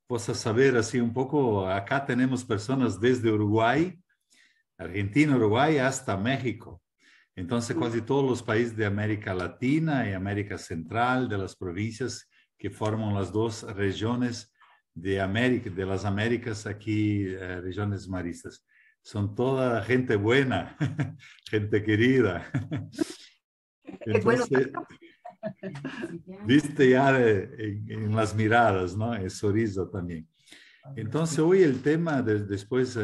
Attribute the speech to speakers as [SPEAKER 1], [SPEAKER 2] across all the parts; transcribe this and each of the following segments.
[SPEAKER 1] possa saber assim un poco, acá tenemos personas desde Uruguay, Argentina, Uruguay, hasta México. Entonces, casi todos los países de América Latina y América Central, de las provincias que forman las dos regiones de América, de las Américas, aquí, regiones maristas. Son toda gente buena, gente querida.
[SPEAKER 2] Es bueno.
[SPEAKER 1] Entonces, viste ya en las miradas, ¿no? El sorriso también. Entonces, hoy el tema, después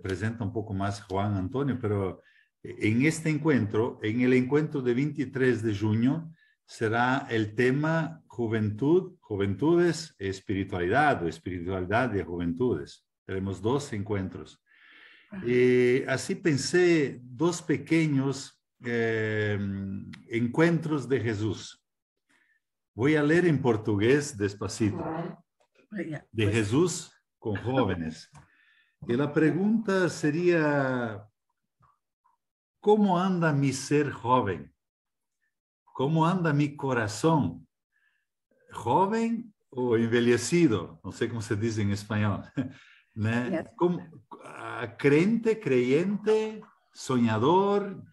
[SPEAKER 1] presenta un poco más Juan Antonio, pero en este encuentro, en el encuentro de 23 de junio, será el tema juventud, juventudes, espiritualidad o espiritualidad de juventudes. Tenemos dos encuentros. Así pensé dos pequeños encuentros de Jesús. Voy a leer en portugués despacito. De Jesús con jóvenes. Y la pregunta sería, ¿cómo anda mi ser joven? ¿Cómo anda mi corazón? ¿Joven o envejecido? No sé cómo se dice en español. ¿Creyente, creyente, soñador,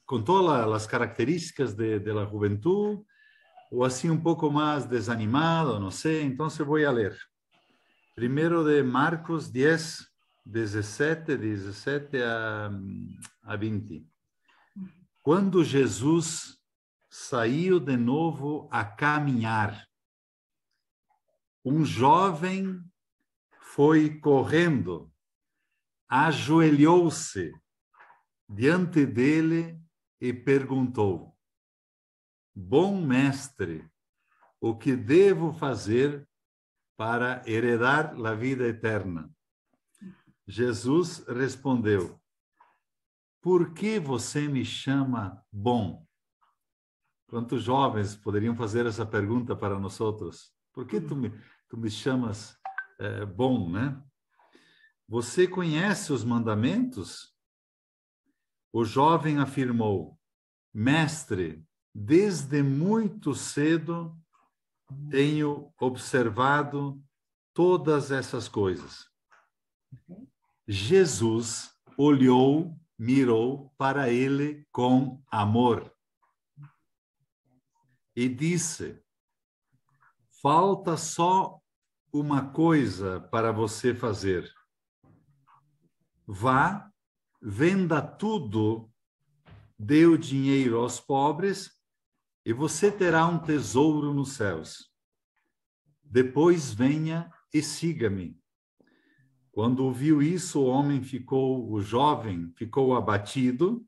[SPEAKER 1] con todas las características de la juventud, o así un poco más desanimado, no sé? Entonces voy a leer. Primero de Marcos 10, 17 a 20. Quando Jesus saiu de novo a caminhar, jovem foi correndo, ajoelhou-se diante dele e perguntou: Bom mestre, o que devo fazer para heredar a vida eterna? Jesus respondeu: Por que você me chama bom? Quantos jovens poderiam fazer essa pergunta para nós outros? Por que tu me chamas bom, né? Você conhece os mandamentos? O jovem afirmou: Mestre, desde muito cedo tenho observado todas essas coisas. Jesus olhou, mirou para ele com amor e disse: Falta só uma coisa para você fazer. Vá, venda tudo, dê o dinheiro aos pobres e você terá um tesouro nos céus. Depois venha e siga-me. Quando ouviu isso, o jovem ficou abatido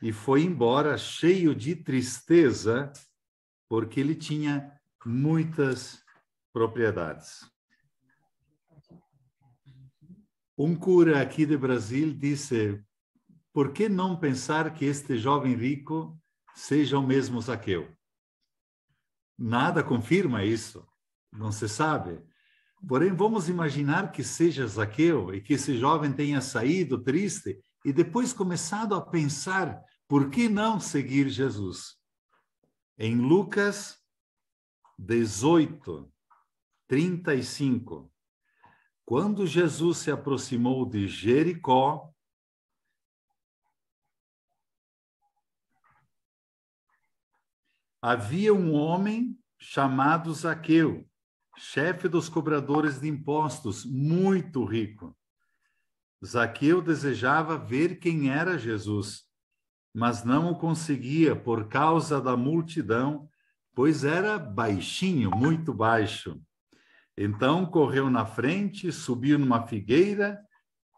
[SPEAKER 1] e foi embora cheio de tristeza, porque ele tinha muitas propriedades. Um cura aqui de Brasil disse: por que não pensar que este jovem rico seja o mesmo Zaqueu? Nada confirma isso, não se sabe. Porém, vamos imaginar que seja Zaqueu e que esse jovem tenha saído triste e depois começado a pensar: por que não seguir Jesus? Em Lucas 18, 35, quando Jesus se aproximou de Jericó, havia um homem chamado Zaqueu, chefe dos cobradores de impostos, muito rico. Zaqueu desejava ver quem era Jesus, mas não o conseguia por causa da multidão, pois era baixinho, muito baixo. Então correu na frente, subiu numa figueira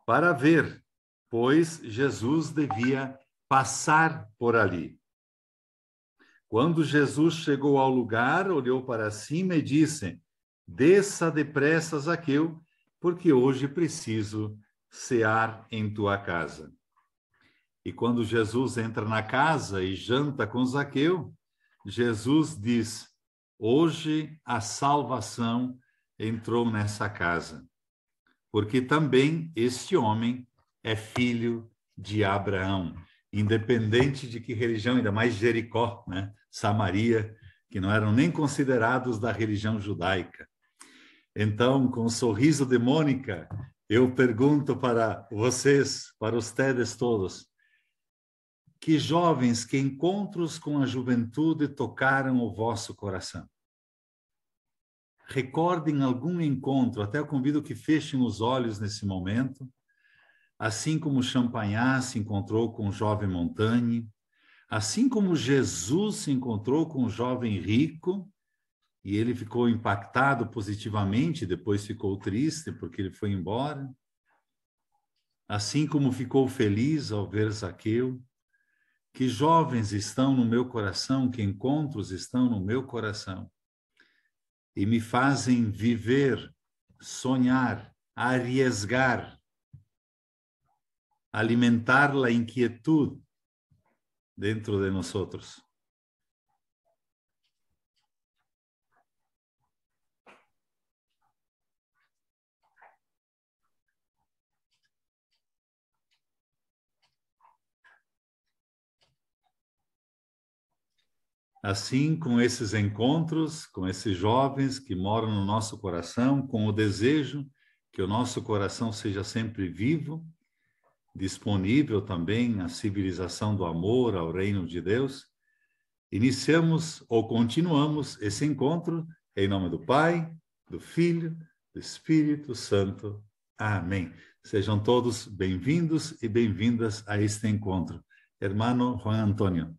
[SPEAKER 1] para ver, pois Jesus devia passar por ali. Quando Jesus chegou ao lugar, olhou para cima e disse: Desça depressa, Zaqueu, porque hoje preciso cear em tua casa. E quando Jesus entra na casa e janta com Zaqueu, Jesus diz: hoje a salvação entrou nessa casa, porque também este homem é filho de Abraão, independente de que religião, ainda mais Jericó, né? Samaria, que não eram nem considerados da religião judaica. Então, com um sorriso de Mônica, eu pergunto para vocês, para ustedes todos, que jovens, que encontros com a juventude tocaram o vosso coração? Recordem algum encontro, até eu convido que fechem os olhos nesse momento, assim como Champagnat se encontrou com o jovem Montaigne, assim como Jesus se encontrou com o jovem rico, e ele ficou impactado positivamente, depois ficou triste porque ele foi embora, assim como ficou feliz ao ver Zaqueu. Que jovens estão no meu coração, que encontros estão no meu coração e me fazem viver, sonhar, arriesgar, alimentar a inquietude dentro de nós outros. Assim, com esses encontros, com esses jovens que moram no nosso coração, com o desejo que o nosso coração seja sempre vivo, disponível também à civilização do amor, ao reino de Deus, iniciamos ou continuamos esse encontro em nome do Pai, do Filho, do Espírito Santo. Amém. Sejam todos bem-vindos e bem-vindas a este encontro. Hermano Juan Antonio.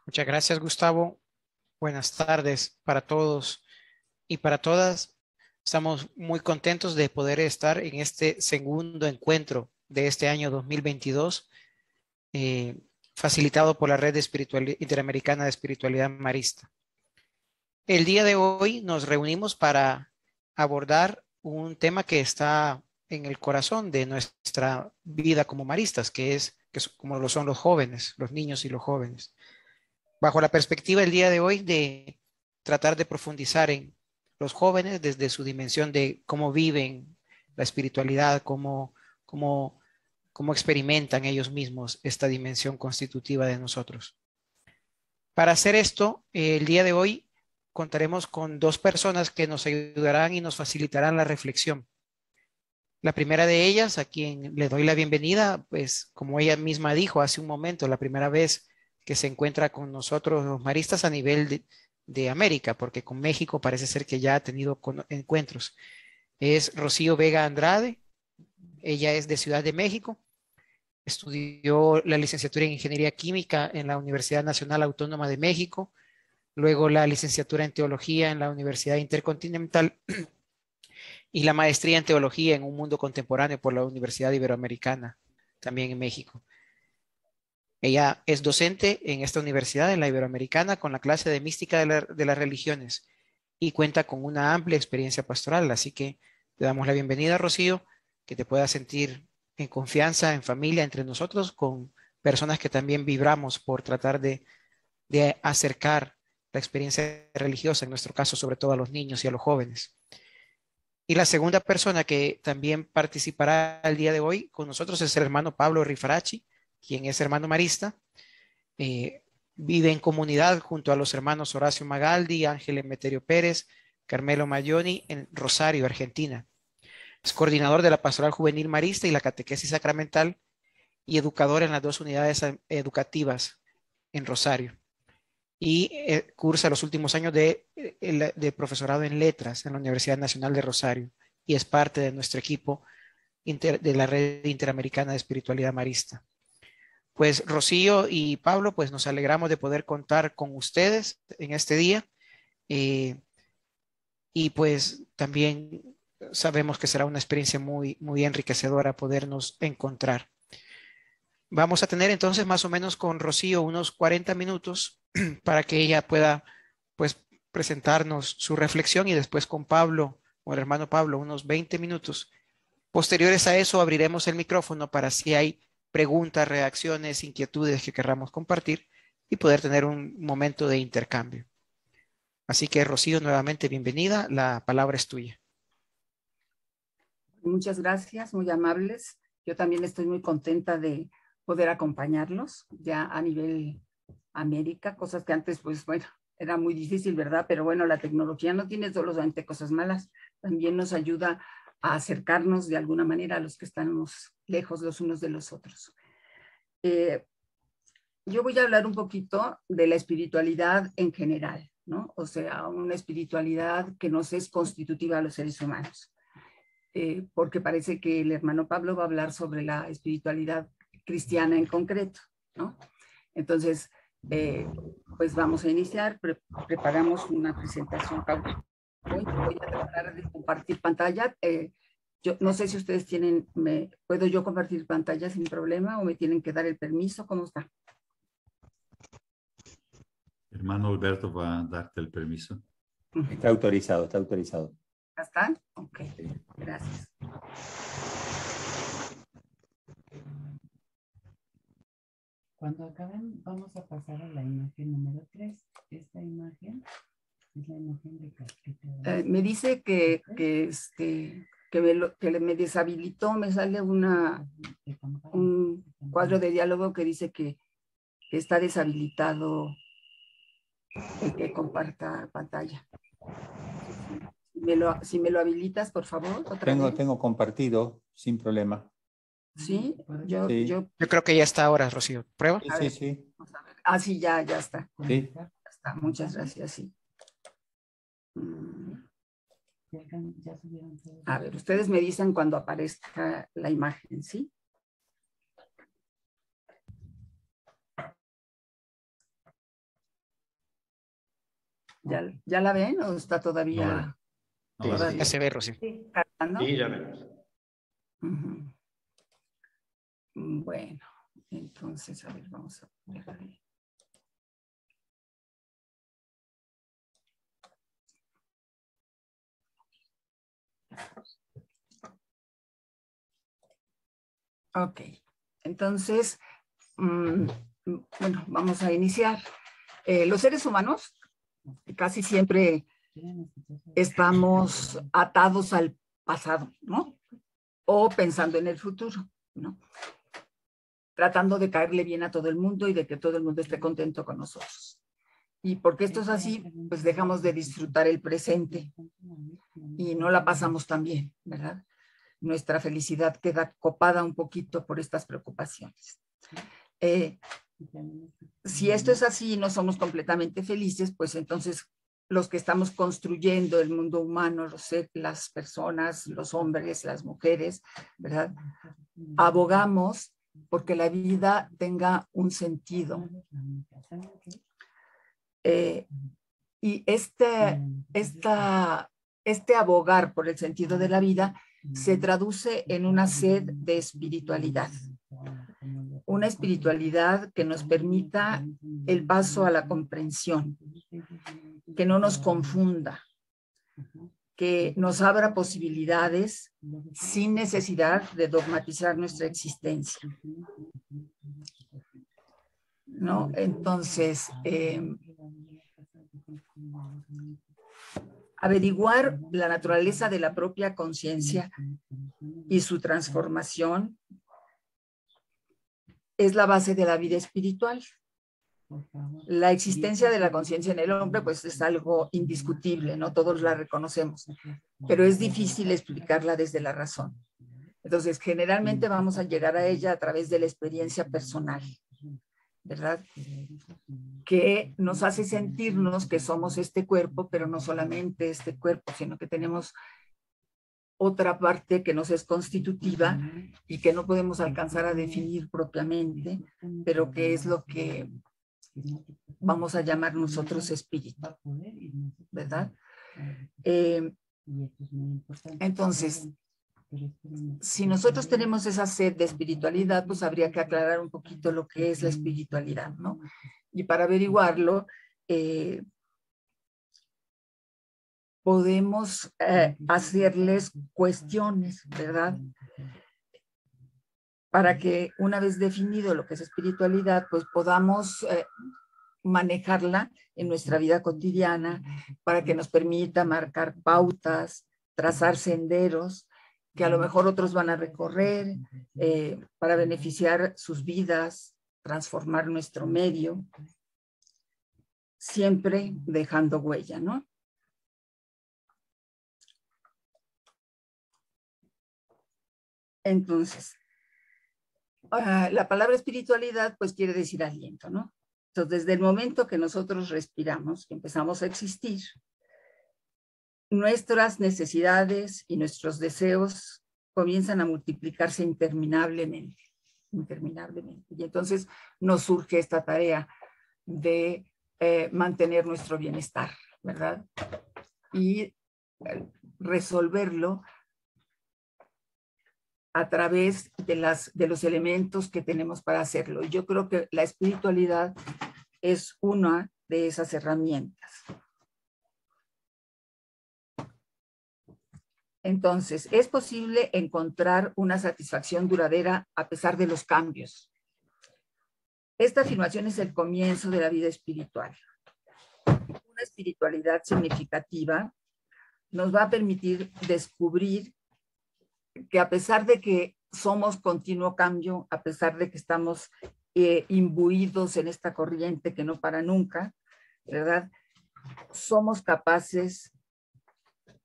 [SPEAKER 3] Muchas gracias, Gustavo. Buenas tardes para todos y para todas. Estamos muy contentos de poder estar en este segundo encuentro de este año 2022, facilitado por la Red Interamericana de Espiritualidad Marista. El día de hoy nos reunimos para abordar un tema que está en el corazón de nuestra vida como maristas, que es como lo son los jóvenes, los niños y los jóvenes. Bajo la perspectiva el día de hoy de tratar de profundizar en los jóvenes desde su dimensión de cómo viven la espiritualidad, cómo experimentan ellos mismos esta dimensión constitutiva de nosotros. Para hacer esto, el día de hoy contaremos con dos personas que nos ayudarán y nos facilitarán la reflexión. La primera de ellas, a quien le doy la bienvenida, pues como ella misma dijo hace un momento, la primera vez que se encuentra con nosotros los maristas a nivel de América, porque con México parece ser que ya ha tenido encuentros. Es Rocío Vega Andrade. Ella es de Ciudad de México. Estudió la licenciatura en Ingeniería Química en la Universidad Nacional Autónoma de México, luego la licenciatura en Teología en la Universidad Intercontinental y la maestría en Teología en un mundo contemporáneo por la Universidad Iberoamericana, también en México. Ella es docente en esta universidad, en la Iberoamericana, con la clase de Mística de las Religiones y cuenta con una amplia experiencia pastoral. Así que te damos la bienvenida, Rocío, que te puedas sentir en confianza, en familia, entre nosotros, con personas que también vibramos por tratar de acercar la experiencia religiosa, en nuestro caso, sobre todo a los niños y a los jóvenes. Y la segunda persona que también participará el día de hoy con nosotros es el hermano Pablo Rifarachi, quien es hermano marista, vive en comunidad junto a los hermanos Horacio Magaldi, Ángel Emeterio Pérez, Carmelo Mayoni en Rosario, Argentina. Es coordinador de la Pastoral Juvenil Marista y la Catequesis Sacramental y educador en las dos unidades educativas en Rosario. Y cursa los últimos años de profesorado en letras en la Universidad Nacional de Rosario y es parte de nuestro equipo de la Red Interamericana de Espiritualidad Marista. Pues Rocío y Pablo, pues nos alegramos de poder contar con ustedes en este día y pues también sabemos que será una experiencia muy, muy enriquecedora podernos encontrar. Vamos a tener entonces más o menos con Rocío unos 40 minutos para que ella pueda pues presentarnos su reflexión y después con Pablo o el hermano Pablo unos 20 minutos. Posteriores a eso abriremos el micrófono para si hay preguntas, reacciones, inquietudes que querramos compartir y poder tener un momento de intercambio. Así que Rocío, nuevamente bienvenida, la palabra es tuya.
[SPEAKER 2] Muchas gracias, muy amables. Yo también estoy muy contenta de poder acompañarlos ya a nivel América, cosas que antes, pues bueno, era muy difícil, ¿verdad? Pero bueno, la tecnología no tiene solamente cosas malas, también nos ayuda a acercarnos de alguna manera a los que estamos lejos los unos de los otros. Yo voy a hablar un poquito de la espiritualidad en general, ¿no? O sea, una espiritualidad que nos es constitutiva a los seres humanos. Porque parece que el hermano Pablo va a hablar sobre la espiritualidad cristiana en concreto, ¿no? Entonces, pues vamos a iniciar, preparamos una presentación PowerPoint, voy a tratar de compartir pantalla. Yo no sé si ustedes tienen, ¿puedo yo compartir pantalla sin problema o me tienen que dar el permiso? ¿Cómo está?
[SPEAKER 1] Hermano Alberto va a darte el permiso.
[SPEAKER 4] Está autorizado, está autorizado.
[SPEAKER 2] ¿Ya están? Ok, gracias.
[SPEAKER 5] Cuando acaben, vamos a pasar a la imagen número 3. Esta imagen es la imagen de
[SPEAKER 2] Me dice que me deshabilitó, me sale un cuadro de diálogo que dice que está deshabilitado el que comparta pantalla. Si me lo habilitas, por favor.
[SPEAKER 4] Tengo compartido sin problema.
[SPEAKER 2] Sí,
[SPEAKER 4] Sí.
[SPEAKER 2] yo
[SPEAKER 3] creo que ya está ahora, Rocío. ¿Prueba?
[SPEAKER 4] Sí.
[SPEAKER 2] vamos a ver. Ah, sí, ya está.
[SPEAKER 4] Sí.
[SPEAKER 2] Ya está, muchas gracias, sí. A ver, ustedes me dicen cuando aparezca la imagen, ¿sí? ¿Ya la ven o está todavía?
[SPEAKER 3] Ya se ve, Rocío.
[SPEAKER 2] ¿Cargando?
[SPEAKER 6] Sí, ya vemos.
[SPEAKER 2] Uh-huh. Bueno, entonces, a ver, vamos a poner ahí. Ok, entonces, bueno, vamos a iniciar. Los seres humanos casi siempre estamos atados al pasado, ¿no? O pensando en el futuro, ¿no? Tratando de caerle bien a todo el mundo y de que todo el mundo esté contento con nosotros. Y porque esto es así, pues dejamos de disfrutar el presente y no la pasamos tan bien, ¿verdad? Nuestra felicidad queda copada un poquito por estas preocupaciones. Si esto es así y no somos completamente felices, pues entonces los que estamos construyendo el mundo humano, las personas, los hombres, las mujeres, ¿verdad? Abogamos porque la vida tenga un sentido. Y este abogar por el sentido de la vida se traduce en una sed de espiritualidad. Una espiritualidad que nos permita el paso a la comprensión, que no nos confunda, que nos abra posibilidades sin necesidad de dogmatizar nuestra existencia, ¿no? Entonces, averiguar la naturaleza de la propia conciencia y su transformación es la base de la vida espiritual. La existencia de la conciencia en el hombre, pues es algo indiscutible, ¿no? Todos la reconocemos, pero es difícil explicarla desde la razón. Entonces, generalmente vamos a llegar a ella a través de la experiencia personal, ¿verdad? Que nos hace sentirnos que somos este cuerpo, pero no solamente este cuerpo, sino que tenemos otra parte que nos es constitutiva y que no podemos alcanzar a definir propiamente, pero que es lo que vamos a llamar nosotros espíritu, ¿verdad? Entonces, si nosotros tenemos esa sed de espiritualidad, pues habría que aclarar un poquito lo que es la espiritualidad, ¿no? Y para averiguarlo, podemos hacerles cuestiones, ¿verdad? Para que una vez definido lo que es espiritualidad, pues podamos manejarla en nuestra vida cotidiana para que nos permita marcar pautas, trazar senderos que a lo mejor otros van a recorrer para beneficiar sus vidas, transformar nuestro medio, siempre dejando huella, ¿no? Entonces, la palabra espiritualidad pues quiere decir aliento, ¿no? Entonces, desde el momento que nosotros respiramos, que empezamos a existir, nuestras necesidades y nuestros deseos comienzan a multiplicarse interminablemente. Y entonces nos surge esta tarea de mantener nuestro bienestar, ¿verdad? Y resolverlo a través de los elementos que tenemos para hacerlo. Y yo creo que la espiritualidad es una de esas herramientas. Entonces, es posible encontrar una satisfacción duradera a pesar de los cambios. Esta afirmación es el comienzo de la vida espiritual. Una espiritualidad significativa nos va a permitir descubrir que a pesar de que somos continuo cambio, a pesar de que estamos imbuidos en esta corriente que no para nunca, ¿verdad? Somos capaces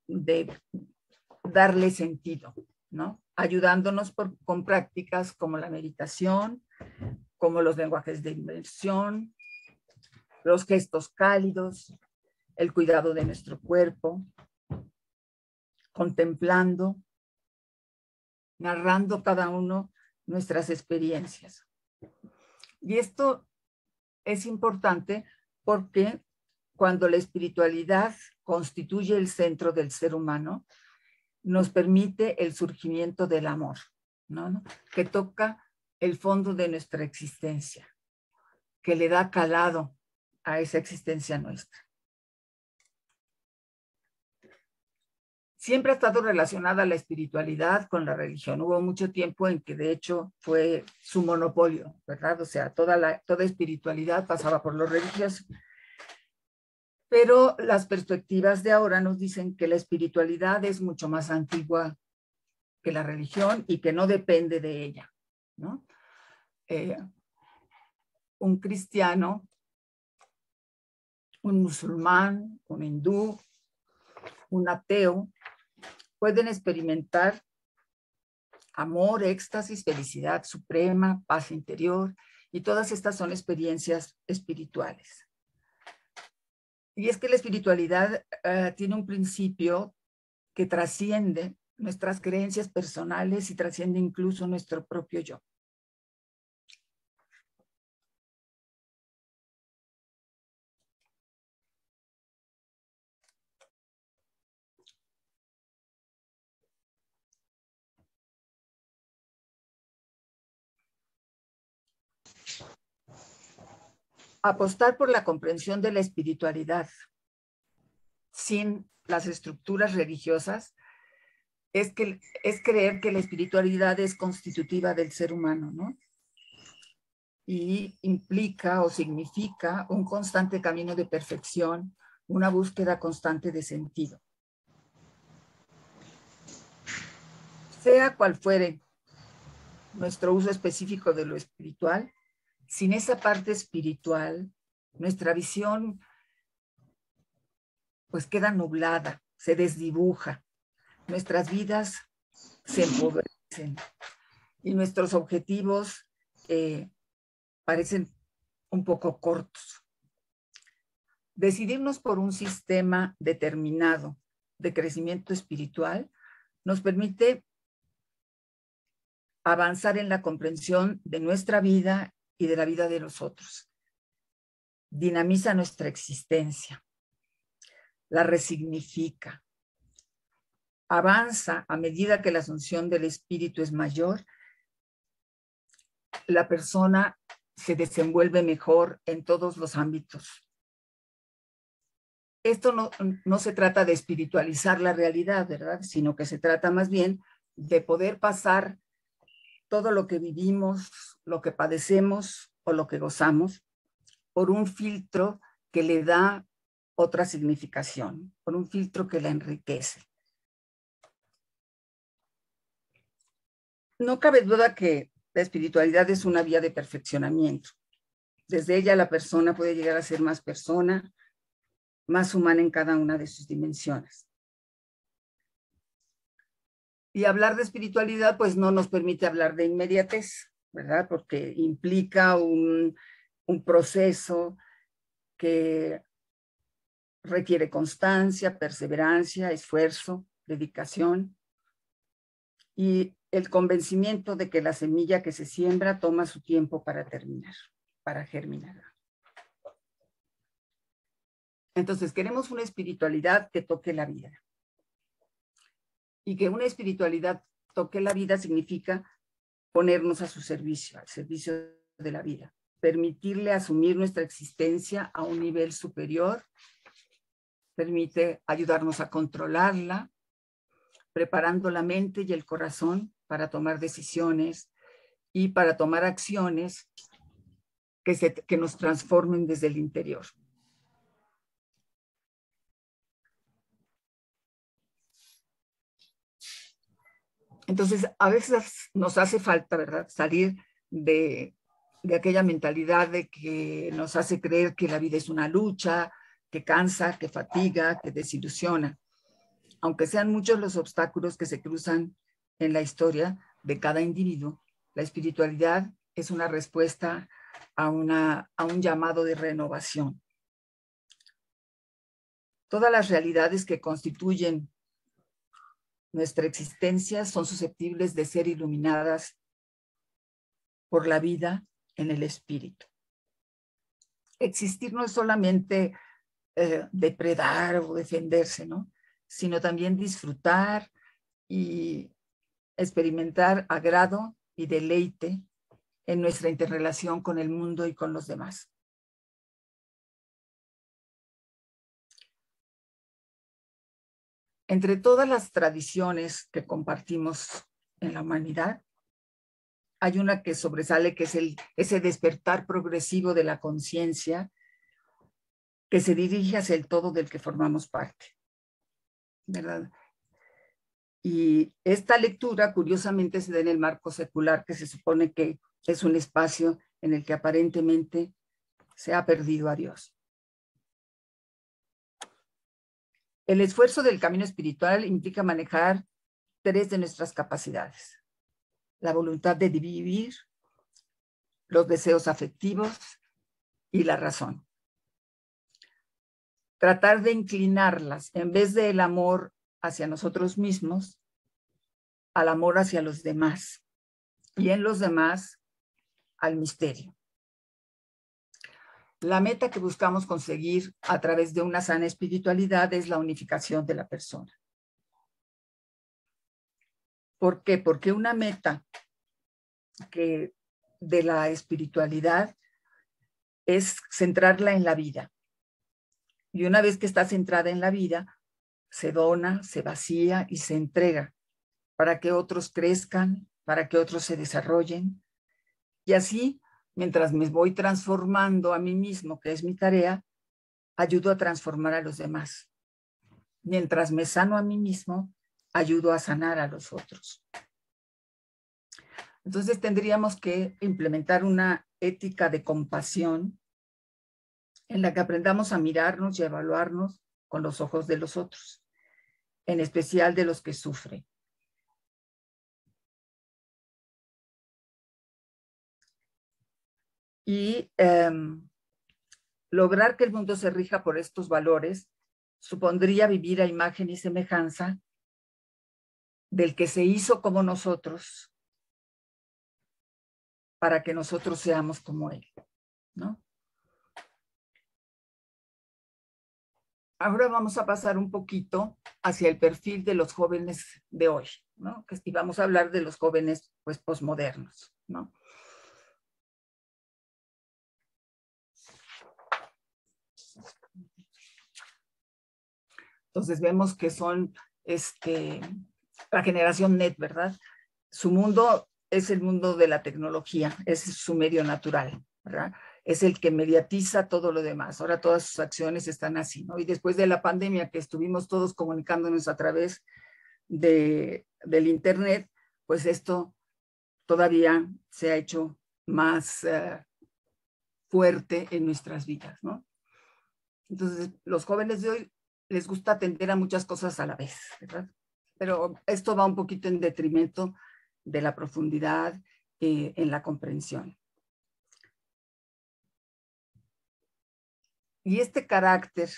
[SPEAKER 2] de darle sentido, ¿no? Ayudándonos con prácticas como la meditación, como los lenguajes de inmersión, los gestos cálidos, el cuidado de nuestro cuerpo, contemplando, narrando cada uno nuestras experiencias. Y esto es importante porque cuando la espiritualidad constituye el centro del ser humano, nos permite el surgimiento del amor, ¿no? Que toca el fondo de nuestra existencia, que le da calado a esa existencia nuestra. Siempre ha estado relacionada la espiritualidad con la religión. Hubo mucho tiempo en que de hecho fue su monopolio, ¿verdad? O sea, toda espiritualidad pasaba por lo religioso. Pero las perspectivas de ahora nos dicen que la espiritualidad es mucho más antigua que la religión y que no depende de ella, ¿no? Un cristiano, un musulmán, un hindú, un ateo, pueden experimentar amor, éxtasis, felicidad suprema, paz interior, y todas estas son experiencias espirituales. Y es que la espiritualidad tiene un principio que trasciende nuestras creencias personales y trasciende incluso nuestro propio yo. Apostar por la comprensión de la espiritualidad sin las estructuras religiosas es creer que la espiritualidad es constitutiva del ser humano, ¿no? Y implica o significa un constante camino de perfección, una búsqueda constante de sentido. Sea cual fuere nuestro uso específico de lo espiritual, sin esa parte espiritual, nuestra visión pues queda nublada, se desdibuja, nuestras vidas se empobrecen y nuestros objetivos parecen un poco cortos. Decidirnos por un sistema determinado de crecimiento espiritual nos permite avanzar en la comprensión de nuestra vida y de la vida de los otros. Dinamiza nuestra existencia, la resignifica, avanza a medida que la asunción del espíritu es mayor, la persona se desenvuelve mejor en todos los ámbitos. Esto no se trata de espiritualizar la realidad, ¿verdad? Sino que se trata más bien de poder pasar todo lo que vivimos, lo que padecemos o lo que gozamos por un filtro que le da otra significación, por un filtro que la enriquece. No cabe duda que la espiritualidad es una vía de perfeccionamiento. Desde ella la persona puede llegar a ser más persona, más humana en cada una de sus dimensiones. Y hablar de espiritualidad, pues no nos permite hablar de inmediatez, ¿verdad? Porque implica un proceso que requiere constancia, perseverancia, esfuerzo, dedicación y el convencimiento de que la semilla que se siembra toma su tiempo para terminar, para germinar. Entonces, queremos una espiritualidad que toque la vida. Y que una espiritualidad toque la vida significa ponernos a su servicio, al servicio de la vida, permitirle asumir nuestra existencia a un nivel superior, permite ayudarnos a controlarla, preparando la mente y el corazón para tomar decisiones y para tomar acciones que nos transformen desde el interior. Entonces, a veces nos hace falta, ¿verdad?, salir de aquella mentalidad de que nos hace creer que la vida es una lucha, que cansa, que fatiga, que desilusiona. Aunque sean muchos los obstáculos que se cruzan en la historia de cada individuo, la espiritualidad es una respuesta a un llamado de renovación. Todas las realidades que constituyen nuestra existencia son susceptibles de ser iluminadas por la vida en el espíritu. Existir no es solamente depredar o defenderse, ¿no?, sino también disfrutar y experimentar agrado y deleite en nuestra interrelación con el mundo y con los demás. Entre todas las tradiciones que compartimos en la humanidad, hay una que sobresale, que es ese despertar progresivo de la conciencia que se dirige hacia el todo del que formamos parte, ¿verdad? Y esta lectura, curiosamente, se da en el marco secular, que se supone que es un espacio en el que aparentemente se ha perdido a Dios. El esfuerzo del camino espiritual implica manejar 3 de nuestras capacidades: la voluntad de vivir, los deseos afectivos y la razón. Tratar de inclinarlas, en vez del amor hacia nosotros mismos, al amor hacia los demás, y en los demás al misterio. La meta que buscamos conseguir a través de una sana espiritualidad es la unificación de la persona. ¿Por qué? Porque una meta de la espiritualidad es centrarla en la vida. Y una vez que está centrada en la vida, se dona, se vacía y se entrega para que otros crezcan, para que otros se desarrollen. Y así, mientras me voy transformando a mí mismo, que es mi tarea, ayudo a transformar a los demás. Mientras me sano a mí mismo, ayudo a sanar a los otros. Entonces tendríamos que implementar una ética de compasión en la que aprendamos a mirarnos y a evaluarnos con los ojos de los otros, en especial de los que sufren. Y lograr que el mundo se rija por estos valores supondría vivir a imagen y semejanza del que se hizo como nosotros, para que nosotros seamos como él, ¿no? Ahora vamos a pasar un poquito hacia el perfil de los jóvenes de hoy, ¿no? Y vamos a hablar de los jóvenes, pues, posmodernos, ¿no? Entonces vemos que son la generación NET, ¿verdad? Su mundo es el mundo de la tecnología, es su medio natural, ¿verdad? Es el que mediatiza todo lo demás. Ahora todas sus acciones están así, ¿no? Y después de la pandemia, que estuvimos todos comunicándonos a través del internet, pues esto todavía se ha hecho más fuerte en nuestras vidas, ¿no? Entonces, los jóvenes de hoy les gusta atender a muchas cosas a la vez, ¿verdad? Pero esto va un poquito en detrimento de la profundidad en la comprensión. Y este carácter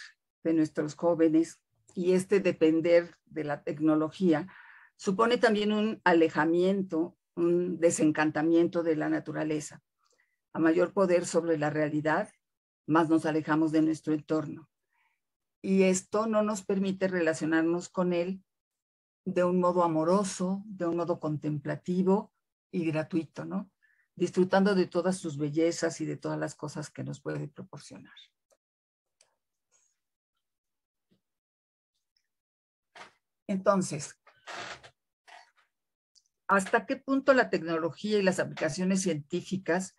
[SPEAKER 2] de nuestros jóvenes y este depender de la tecnología supone también un alejamiento, un desencantamiento de la naturaleza. A mayor poder sobre la realidad, más nos alejamos de nuestro entorno. Y esto no nos permite relacionarnos con él de un modo amoroso, de un modo contemplativo y gratuito, ¿no? Disfrutando de todas sus bellezas y de todas las cosas que nos puede proporcionar. Entonces, ¿hasta qué punto la tecnología y las aplicaciones científicas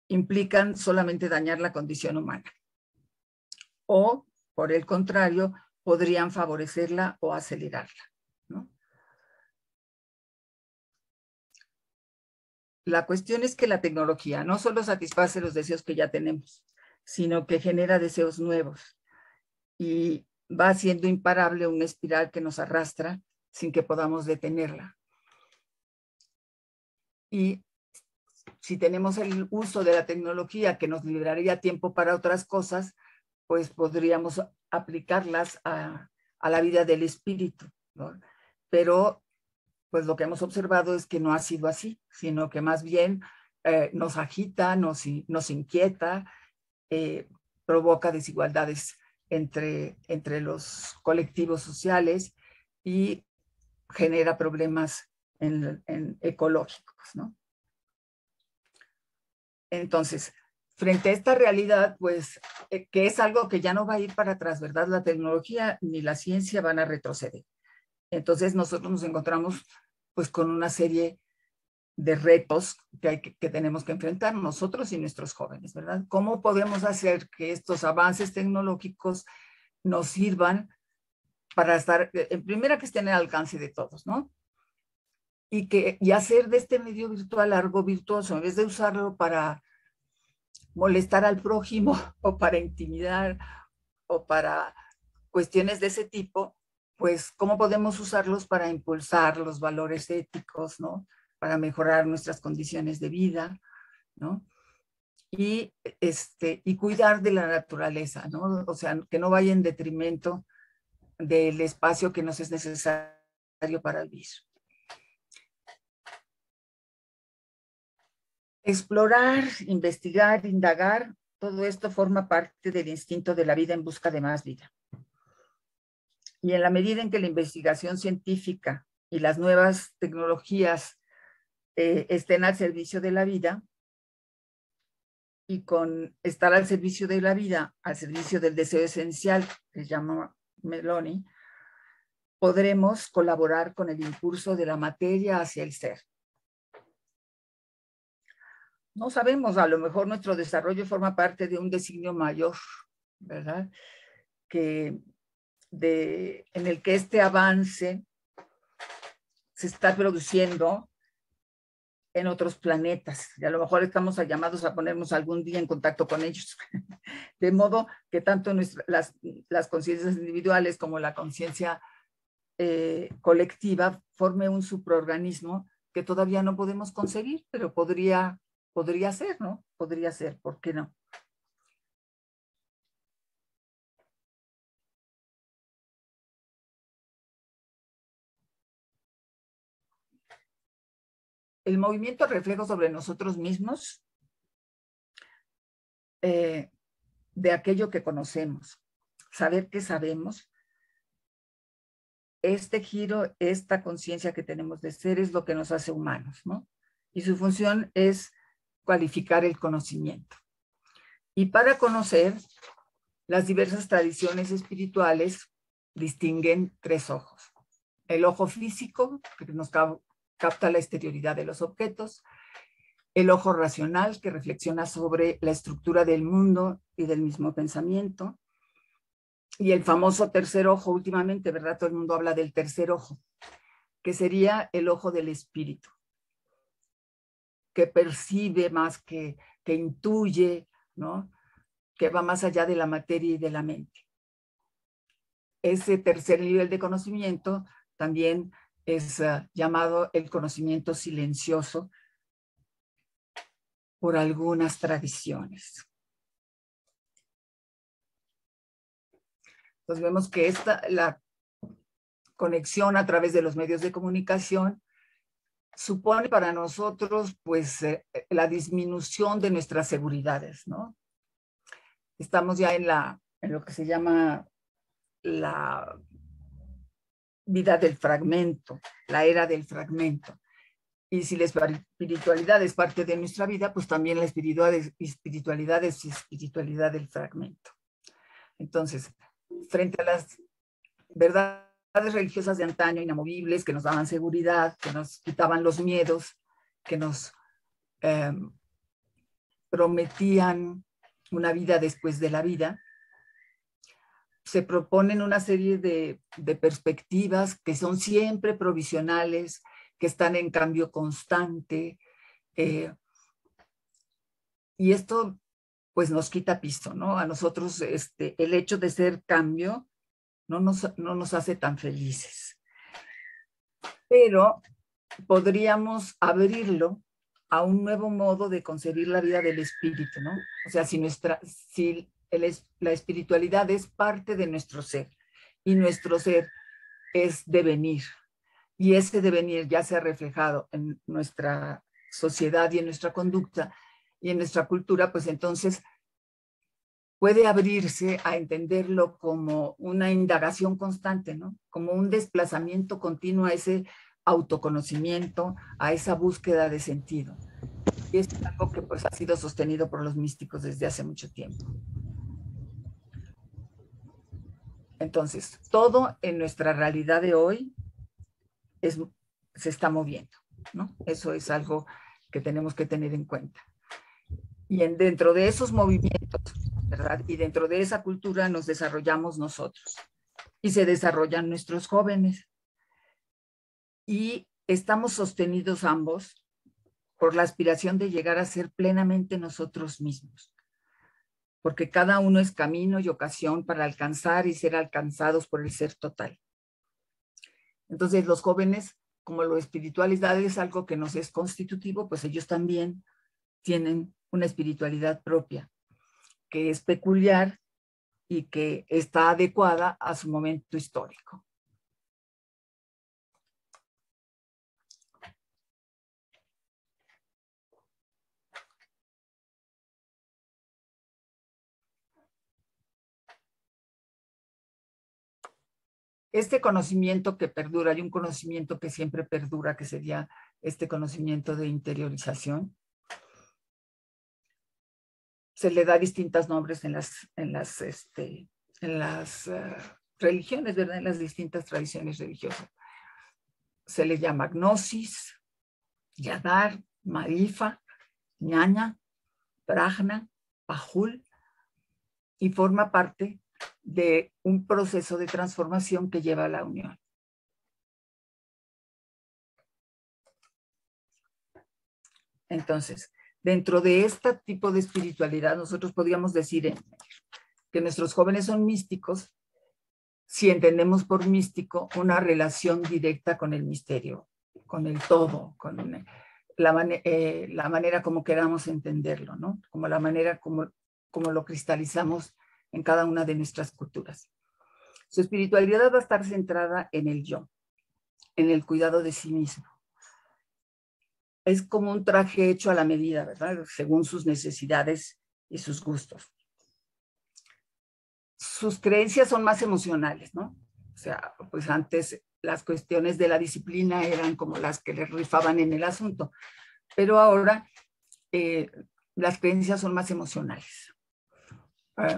[SPEAKER 2] implican solamente dañar la condición humana? O, por el contrario, podrían favorecerla o acelerarla, ¿no? La cuestión es que la tecnología no solo satisface los deseos que ya tenemos, sino que genera deseos nuevos y va haciendo imparable una espiral que nos arrastra sin que podamos detenerla. Y si tenemos el uso de la tecnología que nos liberaría tiempo para otras cosas, pues podríamos aplicarlas a la vida del espíritu, ¿no? Pero pues lo que hemos observado es que no ha sido así, sino que más bien nos agita, nos inquieta, provoca desigualdades entre los colectivos sociales y genera problemas ecológicos, ¿no? Entonces, frente a esta realidad, pues, que es algo que ya no va a ir para atrás, ¿verdad? La tecnología ni la ciencia van a retroceder. Entonces, nosotros nos encontramos, pues, con una serie de retos que tenemos que enfrentar nosotros y nuestros jóvenes, ¿verdad? ¿Cómo podemos hacer que estos avances tecnológicos nos sirvan para estar, en primera, que estén al alcance de todos, ¿no? Y hacer de este medio virtual algo virtuoso, en vez de usarlo para molestar al prójimo o para intimidar o para cuestiones de ese tipo, pues cómo podemos usarlos para impulsar los valores éticos, ¿no? Para mejorar nuestras condiciones de vida, ¿no? Y cuidar de la naturaleza, ¿no? O sea, que no vaya en detrimento del espacio que nos es necesario para vivir. Explorar, investigar, indagar, todo esto forma parte del instinto de la vida en busca de más vida. Y en la medida en que la investigación científica y las nuevas tecnologías estén al servicio de la vida, y con estar al servicio de la vida, al servicio del deseo esencial, que llama Meloni, podremos colaborar con el impulso de la materia hacia el ser. No sabemos, a lo mejor nuestro desarrollo forma parte de un designio mayor, ¿verdad? En el que este avance se está produciendo en otros planetas. Y a lo mejor estamos llamados a ponernos algún día en contacto con ellos. De modo que tanto las conciencias individuales como la conciencia colectiva forme un supraorganismo que todavía no podemos concebir, pero podría ser, ¿no? Podría ser, ¿por qué no? El movimiento reflejo sobre nosotros mismos de aquello que conocemos, saber que sabemos. Este giro, esta conciencia que tenemos de ser es lo que nos hace humanos, ¿no? Y su función es cualificar el conocimiento. Y para conocer, las diversas tradiciones espirituales distinguen tres ojos. El ojo físico, que nos capta la exterioridad de los objetos, el ojo racional, que reflexiona sobre la estructura del mundo y del mismo pensamiento, y el famoso tercer ojo últimamente, ¿verdad? Todo el mundo habla del tercer ojo, que sería el ojo del espíritu, que percibe más que que intuye, ¿no? Que va más allá de la materia y de la mente. Ese tercer nivel de conocimiento también es llamado el conocimiento silencioso por algunas tradiciones. Entonces vemos que la conexión a través de los medios de comunicación supone para nosotros pues la disminución de nuestras seguridades, ¿no? Estamos ya en lo que se llama la vida del fragmento, la era del fragmento. Y si la espiritualidad es parte de nuestra vida, pues también la espiritualidad es espiritualidad del fragmento. Entonces, frente a las verdades religiosas de antaño, inamovibles, que nos daban seguridad, que nos quitaban los miedos, que nos prometían una vida después de la vida, se proponen una serie de perspectivas que son siempre provisionales, que están en cambio constante, y esto pues nos quita piso, ¿no? A nosotros el hecho de ser cambio no nos hace tan felices. Pero podríamos abrirlo a un nuevo modo de concebir la vida del espíritu, ¿no? O sea, si la espiritualidad es parte de nuestro ser y nuestro ser es devenir, y ese devenir ya se ha reflejado en nuestra sociedad y en nuestra conducta y en nuestra cultura, pues entonces puede abrirse a entenderlo como una indagación constante, ¿no? Como un desplazamiento continuo a ese autoconocimiento, a esa búsqueda de sentido. Y es algo que pues ha sido sostenido por los místicos desde hace mucho tiempo. Entonces, todo en nuestra realidad de hoy se está moviendo, ¿no? Eso es algo que tenemos que tener en cuenta. Y dentro de esos movimientos, ¿verdad? Y dentro de esa cultura nos desarrollamos nosotros y se desarrollan nuestros jóvenes. Y estamos sostenidos ambos por la aspiración de llegar a ser plenamente nosotros mismos, porque cada uno es camino y ocasión para alcanzar y ser alcanzados por el ser total. Entonces los jóvenes, como la espiritualidad es algo que nos es constitutivo, pues ellos también tienen una espiritualidad propia, que es peculiar y que está adecuada a su momento histórico. Este conocimiento que perdura, hay un conocimiento que siempre perdura, que sería este conocimiento de interiorización. Se le da distintos nombres en las religiones, ¿verdad? En las distintas tradiciones religiosas. Se le llama gnosis, yadar, marifa, ñaña, prajna, pajul, y forma parte de un proceso de transformación que lleva a la unión. Entonces, dentro de este tipo de espiritualidad, nosotros podríamos decir que nuestros jóvenes son místicos si entendemos por místico una relación directa con el misterio, con el todo, con la manera como queramos entenderlo, ¿no? Como la manera como lo cristalizamos en cada una de nuestras culturas. Su espiritualidad va a estar centrada en el yo, en el cuidado de sí mismo. Es como un traje hecho a la medida, ¿verdad? Según sus necesidades y sus gustos. Sus creencias son más emocionales, ¿no? O sea, pues antes las cuestiones de la disciplina eran como las que les rifaban en el asunto, pero ahora las creencias son más emocionales.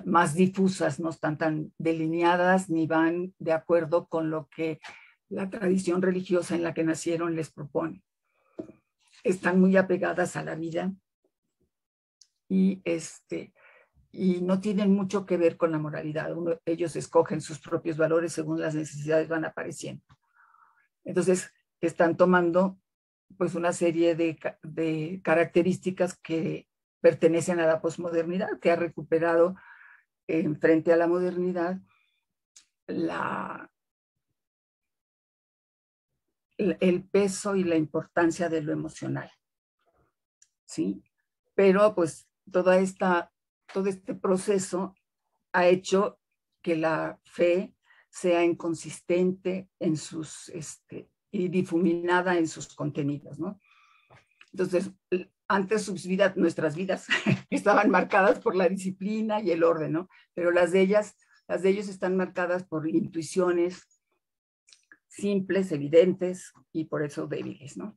[SPEAKER 2] Más difusas, no están tan delineadas ni van de acuerdo con lo que la tradición religiosa en la que nacieron les propone. Están muy apegadas a la vida y no tienen mucho que ver con la moralidad. Ellos escogen sus propios valores según las necesidades van apareciendo. Entonces, están tomando pues una serie de características que pertenecen a la posmodernidad, que ha recuperado frente a la modernidad el peso y la importancia de lo emocional, ¿sí? Pero pues todo este proceso ha hecho que la fe sea inconsistente en sus, y difuminada en sus contenidos, ¿no? Entonces, antes nuestras vidas estaban marcadas por la disciplina y el orden, ¿no? Pero las de ellos están marcadas por intuiciones simples, evidentes y por eso débiles, ¿no?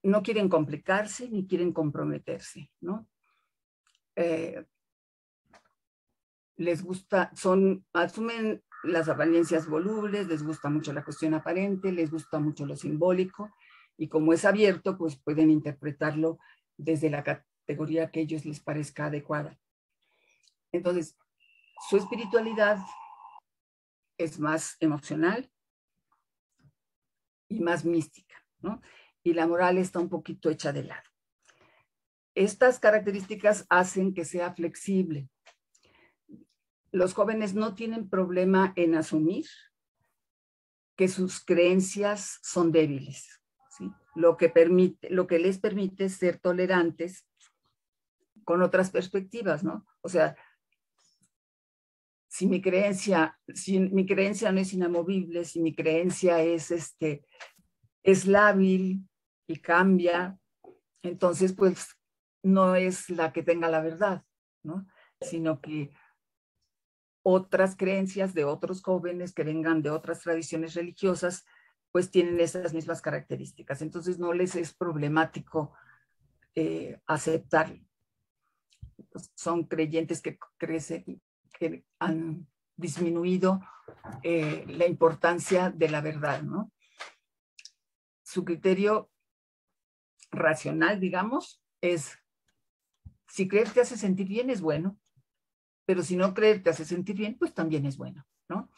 [SPEAKER 2] No quieren complicarse ni quieren comprometerse, ¿no? Les gusta, asumen las apariencias volubles, les gusta mucho la cuestión aparente, les gusta mucho lo simbólico, y como es abierto, pues pueden interpretarlo desde la categoría que a ellos les parezca adecuada. Entonces, su espiritualidad es más emocional y más mística, ¿no? Y la moral está un poquito hecha de lado. Estas características hacen que sea flexible. Los jóvenes no tienen problema en asumir que sus creencias son débiles, ¿sí? Lo que les permite ser tolerantes con otras perspectivas, ¿no? O sea, si mi creencia no es inamovible, si mi creencia es lábil y cambia, entonces pues no es la que tenga la verdad, ¿no? Sino que otras creencias de otros jóvenes que vengan de otras tradiciones religiosas, pues tienen esas mismas características. Entonces no les es problemático aceptarlo. Pues son creyentes que crecen, que han disminuido la importancia de la verdad, ¿no? Su criterio racional, digamos, es: si creer te hace sentir bien, es bueno, pero si no creer te hace sentir bien, pues también es bueno, ¿no?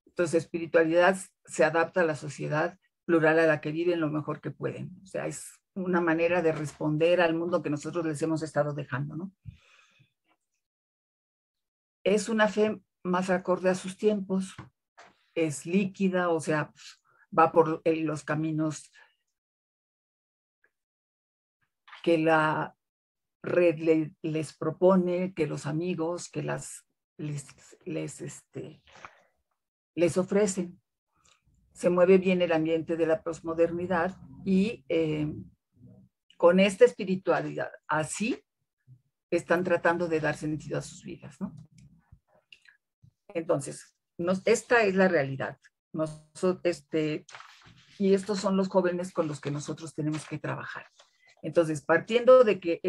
[SPEAKER 2] Entonces, espiritualidad se adapta a la sociedad plural a la que viven lo mejor que pueden. O sea, es una manera de responder al mundo que nosotros les hemos estado dejando, ¿no? Es una fe más acorde a sus tiempos, es líquida, o sea, va por los caminos que la red les propone, que los amigos, que les ofrecen. Se mueve bien el ambiente de la posmodernidad y con esta espiritualidad así están tratando de dar sentido a sus vidas, ¿no? Entonces, esta es la realidad. Y estos son los jóvenes con los que nosotros tenemos que trabajar. Entonces, partiendo de que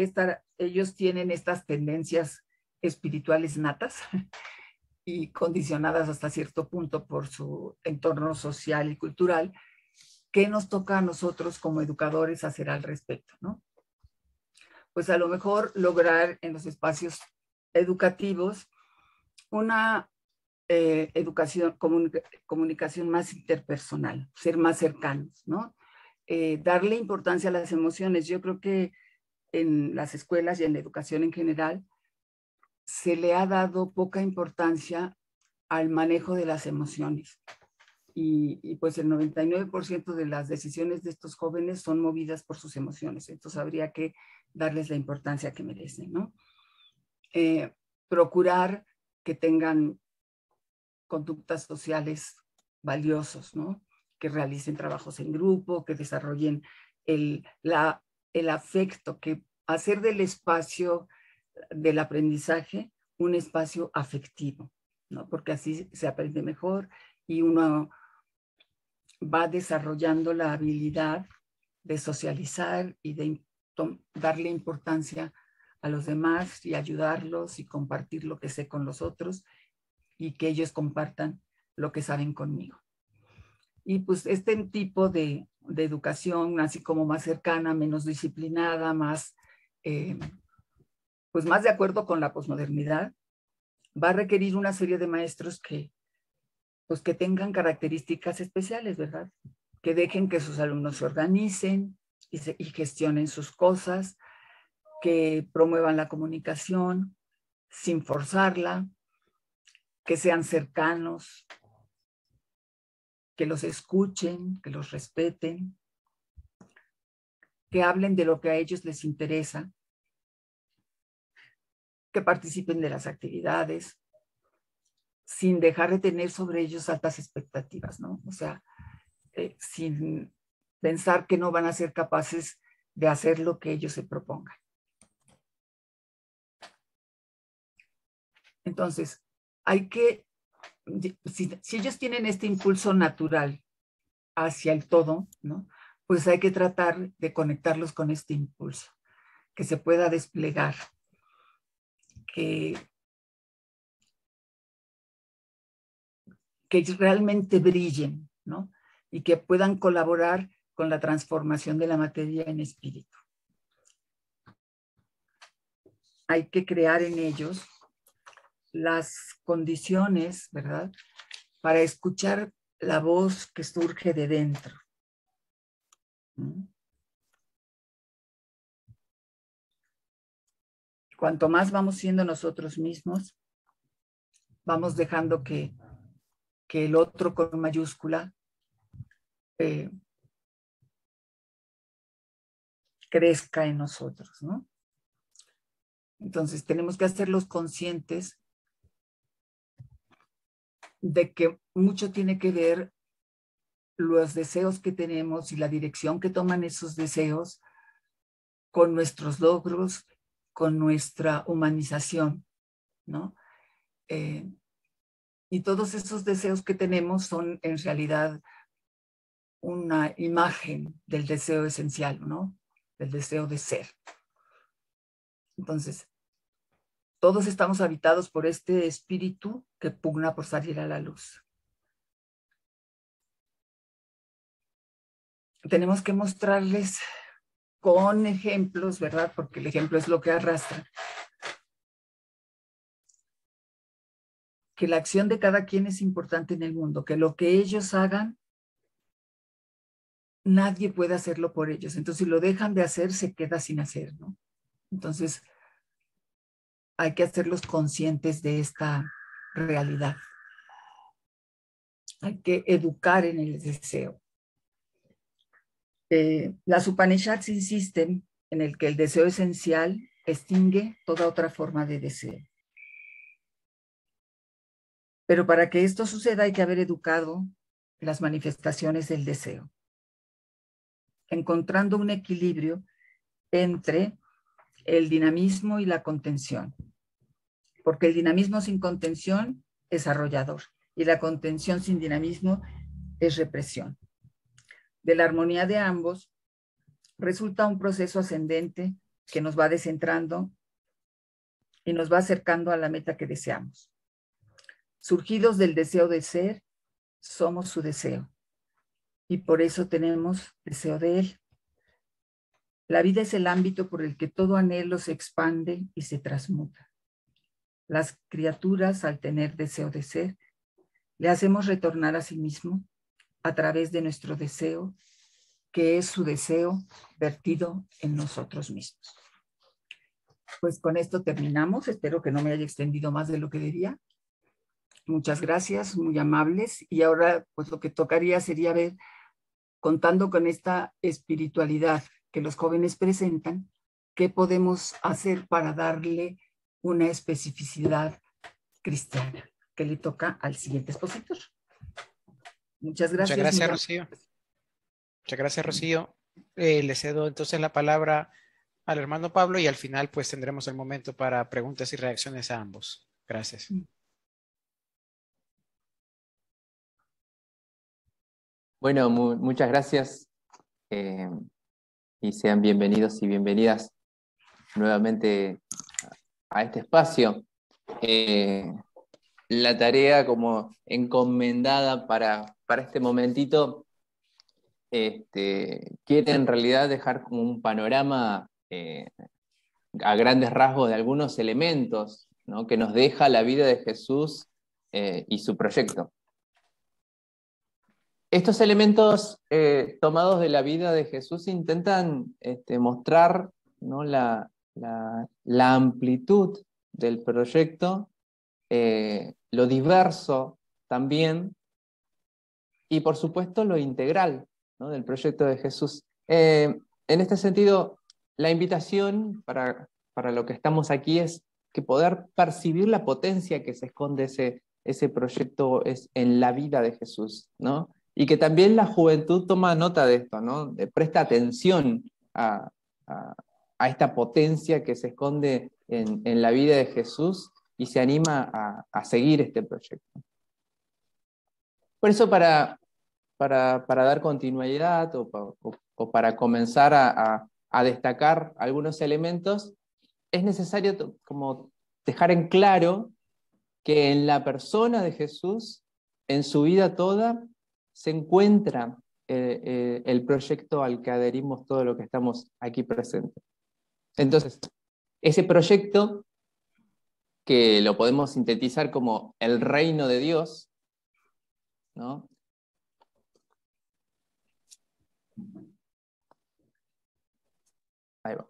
[SPEAKER 2] ellos tienen estas tendencias espirituales natas y condicionadas hasta cierto punto por su entorno social y cultural, ¿qué nos toca a nosotros como educadores hacer al respecto, ¿no? Pues a lo mejor lograr en los espacios educativos una comunicación más interpersonal, ser más cercanos, ¿no? Darle importancia a las emociones. Yo creo que en las escuelas y en la educación en general se le ha dado poca importancia al manejo de las emociones. Y pues el 99% de las decisiones de estos jóvenes son movidas por sus emociones. Entonces habría que darles la importancia que merecen, ¿no? Procurar que tengan conductas sociales valiosos, ¿no? Que realicen trabajos en grupo, que desarrollen el afecto, que hacer del espacio del aprendizaje un espacio afectivo, ¿no? Porque así se aprende mejor y uno va desarrollando la habilidad de socializar y de darle importancia a los demás y ayudarlos y compartir lo que sé con los otros y que ellos compartan lo que saben conmigo. Y pues este tipo de educación, así como más cercana, menos disciplinada, más, pues más de acuerdo con la posmodernidad, va a requerir una serie de maestros que tengan características especiales, ¿verdad? Que dejen que sus alumnos se organicen y gestionen sus cosas, que promuevan la comunicación sin forzarla, que sean cercanos, que los escuchen, que los respeten, que hablen de lo que a ellos les interesa, que participen de las actividades, sin dejar de tener sobre ellos altas expectativas, ¿no? O sea, sin pensar que no van a ser capaces de hacer lo que ellos se propongan. Entonces, hay que, si ellos tienen este impulso natural hacia el todo, ¿no? Pues hay que tratar de conectarlos con este impulso, que se pueda desplegar, que realmente brillen, ¿no? Y que puedan colaborar con la transformación de la materia en espíritu. Hay que crear en ellos las condiciones, ¿verdad?, para escuchar la voz que surge de dentro. Cuanto más vamos siendo nosotros mismos, vamos dejando que el otro con mayúscula crezca en nosotros, ¿no? Entonces tenemos que hacerlos conscientes de que mucho tiene que ver los deseos que tenemos y la dirección que toman esos deseos con nuestros logros, con nuestra humanización, ¿no? Y todos esos deseos que tenemos son en realidad una imagen del deseo esencial, ¿no? Del deseo de ser. Entonces, todos estamos habitados por este espíritu que pugna por salir a la luz. Tenemos que mostrarles con ejemplos, ¿verdad? Porque el ejemplo es lo que arrastra. Que la acción de cada quien es importante en el mundo, que lo que ellos hagan, nadie puede hacerlo por ellos. Entonces, si lo dejan de hacer, se queda sin hacer, ¿no? Entonces, hay que hacerlos conscientes de esta realidad. Hay que educar en el deseo. Las Upanishads insisten en el que el deseo esencial extingue toda otra forma de deseo. Pero para que esto suceda hay que haber educado las manifestaciones del deseo, encontrando un equilibrio entre el dinamismo y la contención. Porque el dinamismo sin contención es arrollador y la contención sin dinamismo es represión. De la armonía de ambos resulta un proceso ascendente que nos va descentrando y nos va acercando a la meta que deseamos. Surgidos del deseo de ser, somos su deseo y por eso tenemos deseo de él. La vida es el ámbito por el que todo anhelo se expande y se transmuta. Las criaturas, al tener deseo de ser, le hacemos retornar a sí mismo a través de nuestro deseo, que es su deseo vertido en nosotros mismos. Pues con esto terminamos. Espero que no me haya extendido más de lo que debía. Muchas gracias, muy amables. Y ahora, pues lo que tocaría sería ver, contando con esta espiritualidad que los jóvenes presentan, qué podemos hacer para darle una especificidad cristiana que le toca al siguiente expositor. Muchas gracias.
[SPEAKER 3] Muchas gracias, Rocío. Muchas gracias, Rocío. Le cedo entonces la palabra al hermano Pablo y al final pues tendremos el momento para preguntas y reacciones a ambos. Gracias.
[SPEAKER 6] Bueno, muchas gracias y sean bienvenidos y bienvenidas nuevamente a este espacio. La tarea como encomendada para este momentito quiere en realidad dejar como un panorama a grandes rasgos de algunos elementos, ¿no?, que nos deja la vida de Jesús y su proyecto. Estos elementos tomados de la vida de Jesús intentan mostrar, ¿no?, la la amplitud del proyecto, lo diverso también, y por supuesto lo integral, ¿no?, del proyecto de Jesús. En este sentido, la invitación para lo que estamos aquí es que poder percibir la potencia que se esconde ese proyecto es en la vida de Jesús, ¿no? Y que también la juventud toma nota de esto, ¿no? Presta atención a esta potencia que se esconde en la vida de Jesús y se anima a seguir este proyecto. Por eso, para dar continuidad o para comenzar a destacar algunos elementos, es necesario como dejar en claro que en la persona de Jesús, en su vida toda, se encuentra el proyecto al que adherimos todo lo que estamos aquí presentes. Entonces, ese proyecto, que lo podemos sintetizar como el reino de Dios, ¿no? Ahí va.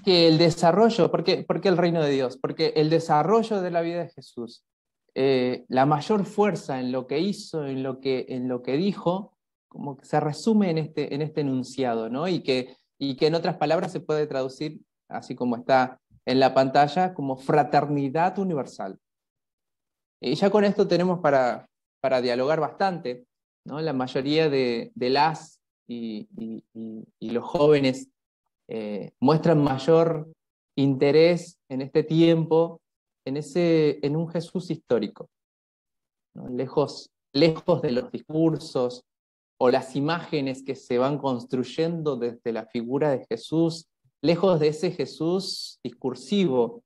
[SPEAKER 6] Que el desarrollo, ¿por qué el reino de Dios? Porque el desarrollo de la vida de Jesús, la mayor fuerza en lo que hizo, en lo que dijo, como que se resume en este enunciado, ¿no? Y que en otras palabras se puede traducir, así como está en la pantalla, como fraternidad universal. Y ya con esto tenemos para dialogar bastante, ¿no? La mayoría de las y los jóvenes muestran mayor interés en este tiempo en un Jesús histórico, ¿no? Lejos de los discursos o las imágenes que se van construyendo desde la figura de Jesús, lejos de ese Jesús discursivo,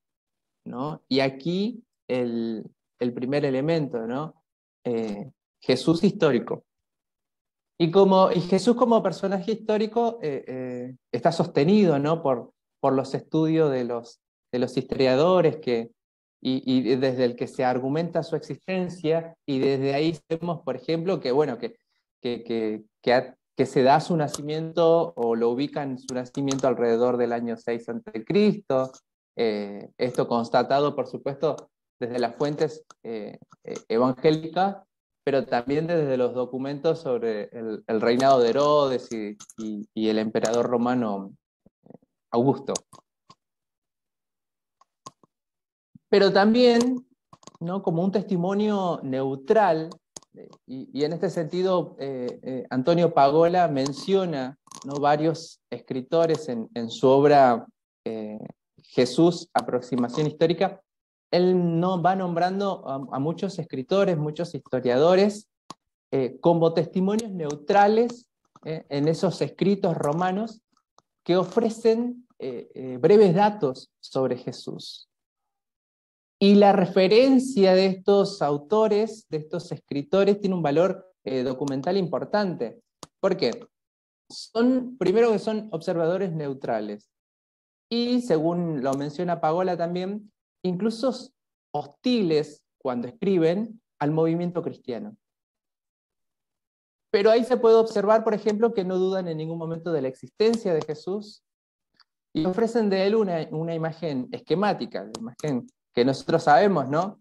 [SPEAKER 6] ¿no? Y aquí el primer elemento, ¿no? Jesús histórico. Y Jesús como personaje histórico está sostenido, ¿no?, por los estudios de los historiadores y desde el que se argumenta su existencia, y desde ahí vemos, por ejemplo, que se da su nacimiento, o lo ubican su nacimiento alrededor del año 6 a.C., esto constatado, por supuesto, desde las fuentes evangélicas, pero también desde los documentos sobre el reinado de Herodes y el emperador romano Augusto. Pero también, ¿no?, como un testimonio neutral, y en este sentido Antonio Pagola menciona, ¿no?, varios escritores en su obra Jesús, aproximación histórica. Él no va nombrando a muchos escritores, muchos historiadores, como testimonios neutrales en esos escritos romanos que ofrecen breves datos sobre Jesús. Y la referencia de estos autores, de estos escritores, tiene un valor documental importante. ¿Por qué? Primero que son observadores neutrales, y según lo menciona Pagola también, incluso hostiles cuando escriben al movimiento cristiano. Pero ahí se puede observar, por ejemplo, que no dudan en ningún momento de la existencia de Jesús y ofrecen de él una imagen esquemática, la imagen que nosotros sabemos, ¿no?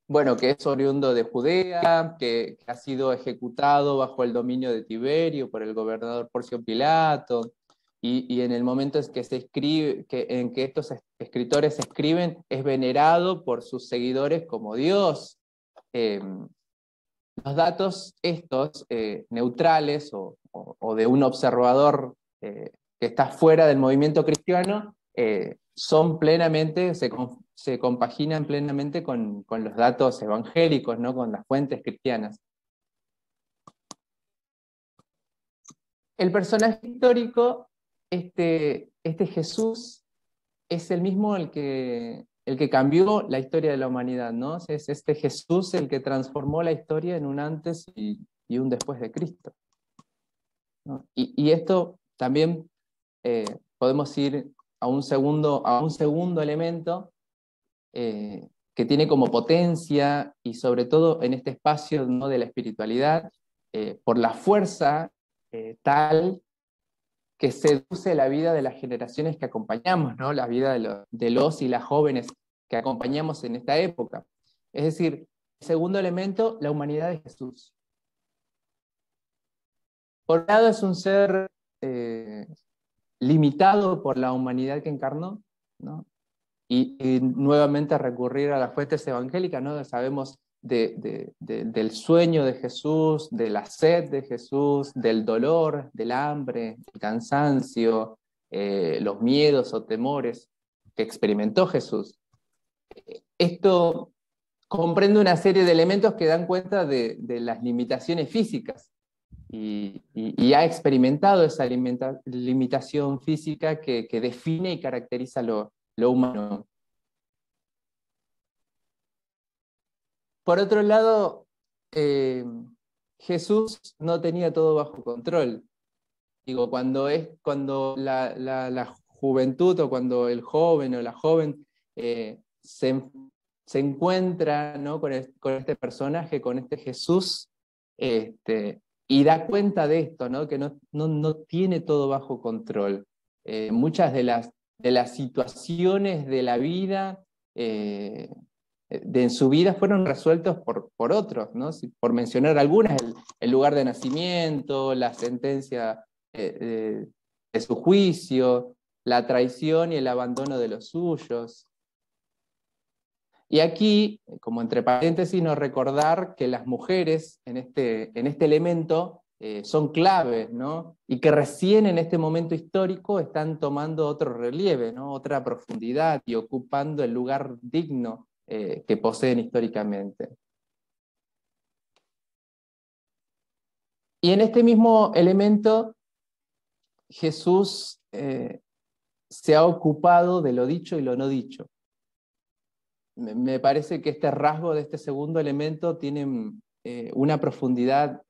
[SPEAKER 6] Bueno, que es oriundo de Judea, que ha sido ejecutado bajo el dominio de Tiberio por el gobernador Porcio Pilato, y en el momento en que se escribe, en que estos escritores escriben, es venerado por sus seguidores como Dios. Los datos estos, neutrales o de un observador que está fuera del movimiento cristiano, son plenamente, se compaginan plenamente con los datos evangélicos, ¿no?, con las fuentes cristianas. El personaje histórico, este Jesús, es el mismo el que cambió la historia de la humanidad, ¿no? Es este Jesús el que transformó la historia en un antes y un después de Cristo, ¿no? Y esto también podemos ir a un segundo elemento que tiene como potencia, y sobre todo en este espacio, ¿no?, de la espiritualidad, por la fuerza tal que seduce la vida de las generaciones que acompañamos, ¿no? La vida de los y las jóvenes que acompañamos en esta época. Es decir, el segundo elemento, la humanidad de Jesús. Por un lado es un ser limitado por la humanidad que encarnó, ¿no? Y nuevamente recurrir a las fuentes evangélicas, ¿no? Sabemos del sueño de Jesús, de la sed de Jesús, del dolor, del hambre, del cansancio, los miedos o temores que experimentó Jesús. Esto comprende una serie de elementos que dan cuenta de las limitaciones físicas y ha experimentado esa limitación física que define y caracteriza lo humano. Por otro lado, Jesús no tenía todo bajo control. Digo, cuando la juventud o cuando el joven o la joven se encuentra, ¿no? con este personaje, con este Jesús, y da cuenta de esto, ¿no? Que no tiene todo bajo control. Muchas de las situaciones de la vida, en su vida, fueron resueltos por otros, ¿no? Por mencionar algunas, el lugar de nacimiento, la sentencia de su juicio, la traición y el abandono de los suyos. Y aquí, como entre paréntesis, nos recordar que las mujeres en este elemento son claves, ¿no? Y que recién en este momento histórico están tomando otro relieve, ¿no? Otra profundidad y ocupando el lugar digno que poseen históricamente. Y en este mismo elemento, Jesús se ha ocupado de lo dicho y lo no dicho. Me parece que este rasgo de este segundo elemento tiene una profundidad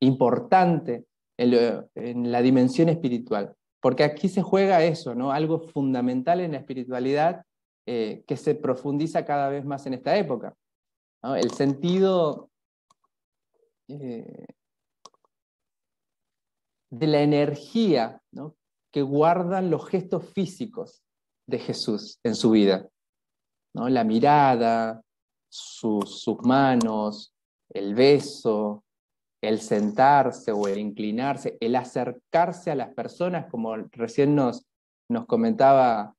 [SPEAKER 6] importante en la dimensión espiritual, porque aquí se juega eso, ¿no? Algo fundamental en la espiritualidad que se profundiza cada vez más en esta época, ¿no? El sentido de la energía, ¿no? que guardan los gestos físicos de Jesús en su vida, ¿no? La mirada, sus manos, el beso, el sentarse o el inclinarse, el acercarse a las personas, como recién nos comentaba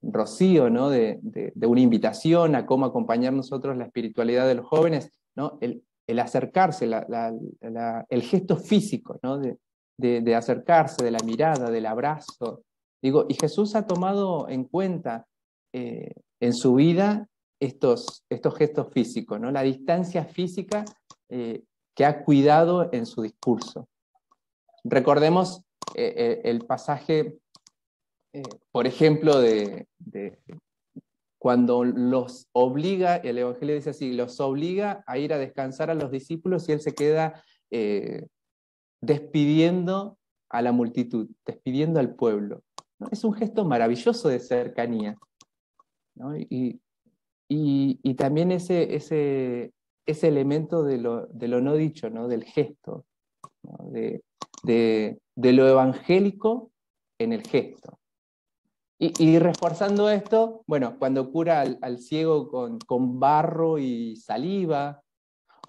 [SPEAKER 6] Rocío, ¿no? de una invitación a cómo acompañar nosotros la espiritualidad de los jóvenes, ¿no? El acercarse, el gesto físico, ¿no? de acercarse, de la mirada, del abrazo. Digo, y Jesús ha tomado en cuenta en su vida estos gestos físicos, ¿no? La distancia física que ha cuidado en su discurso. Recordemos el pasaje, por ejemplo, de cuando los obliga, el Evangelio dice así, los obliga a ir a descansar a los discípulos y él se queda despidiendo a la multitud, despidiendo al pueblo, ¿no? Es un gesto maravilloso de cercanía, ¿no? Y también ese elemento de lo no dicho, ¿no? Del gesto, ¿no? de lo evangélico en el gesto. Y reforzando esto, bueno, cuando cura al ciego con barro y saliva,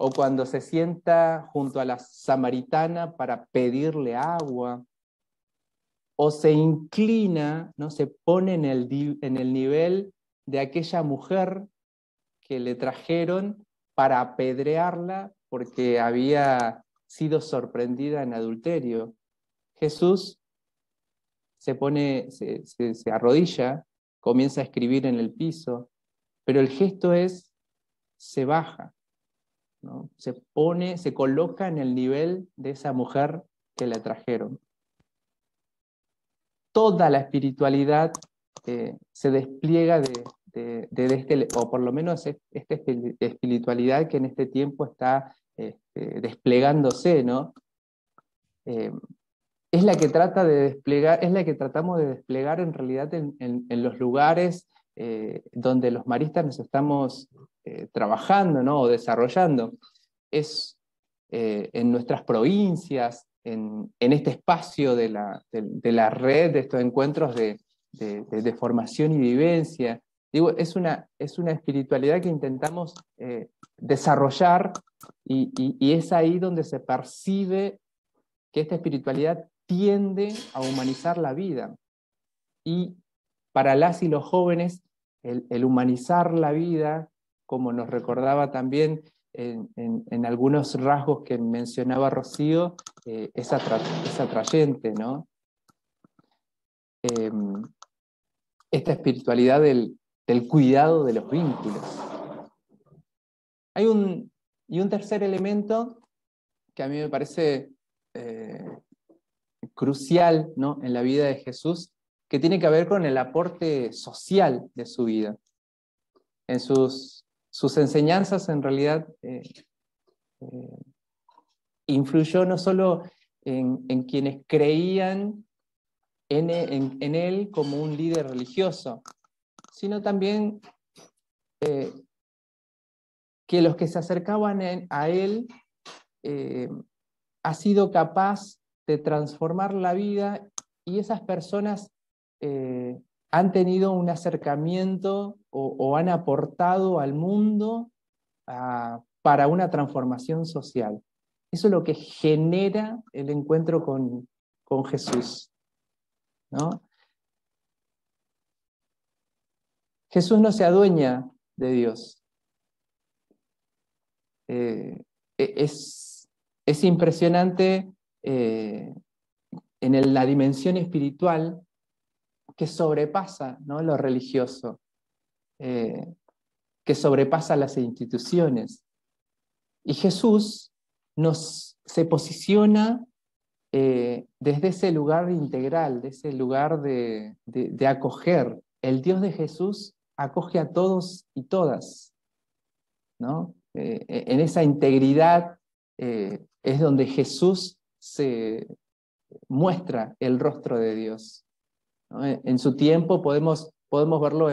[SPEAKER 6] o cuando se sienta junto a la samaritana para pedirle agua, o se inclina, ¿no? Se pone en el nivel de aquella mujer que le trajeron para apedrearla porque había sido sorprendida en adulterio. Jesús se arrodilla, comienza a escribir en el piso, pero el gesto se baja, ¿no? Se coloca en el nivel de esa mujer que le trajeron. Toda la espiritualidad se despliega o por lo menos esta espiritualidad que en este tiempo está desplegándose, ¿no? Es la que trata de desplegar, es la que tratamos de desplegar en realidad en los lugares donde los maristas nos estamos trabajando, ¿no? O desarrollando. Es en nuestras provincias, este espacio de la red, de estos encuentros de formación y vivencia. Digo, es una espiritualidad que intentamos desarrollar y es ahí donde se percibe que esta espiritualidad tiende a humanizar la vida. Y para las y los jóvenes, el humanizar la vida, como nos recordaba también en algunos rasgos que mencionaba Rocío, es atrayente, ¿no? Esta espiritualidad del cuidado de los vínculos. Hay un tercer elemento que a mí me parece crucial, ¿no?, en la vida de Jesús, que tiene que ver con el aporte social de su vida. En sus enseñanzas, en realidad, influyó no solo en quienes creían en él como un líder religioso, sino también que los que se acercaban a él ha sido capaz de transformar la vida, y esas personas han tenido un acercamiento o han aportado al mundo para una transformación social. Eso es lo que genera el encuentro con Jesús, ¿no? Jesús no se adueña de Dios. Es impresionante en la dimensión espiritual que sobrepasa, ¿no?, lo religioso, que sobrepasa las instituciones. Y Jesús se posiciona desde ese lugar integral, de ese lugar de acoger. El Dios de Jesús acoge a todos y todas, ¿no? En esa integridad es donde Jesús se muestra el rostro de Dios, ¿no? En su tiempo podemos verlo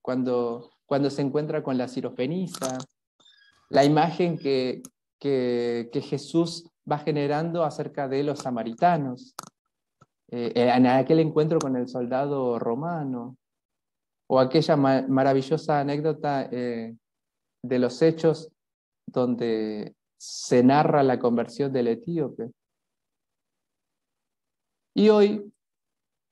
[SPEAKER 6] cuando se encuentra con la sirofenisa, la imagen que Jesús va generando acerca de los samaritanos, en aquel encuentro con el soldado romano, o aquella maravillosa anécdota de los Hechos donde se narra la conversión del etíope. Y hoy,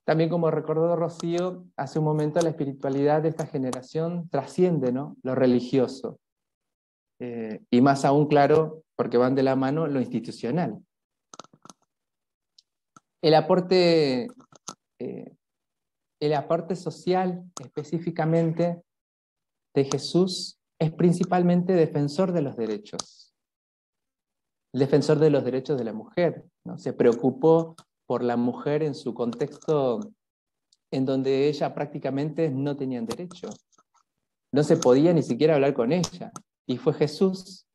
[SPEAKER 6] también como recordó Rocío hace un momento, la espiritualidad de esta generación trasciende, ¿no?, lo religioso. Y más aún, claro, porque van de la mano, lo institucional. El aporte social, específicamente, de Jesús es principalmente defensor de los derechos. El defensor de los derechos de la mujer, ¿no? Se preocupó por la mujer en su contexto en donde ella prácticamente no tenía derecho. No se podía ni siquiera hablar con ella. Y fue Jesús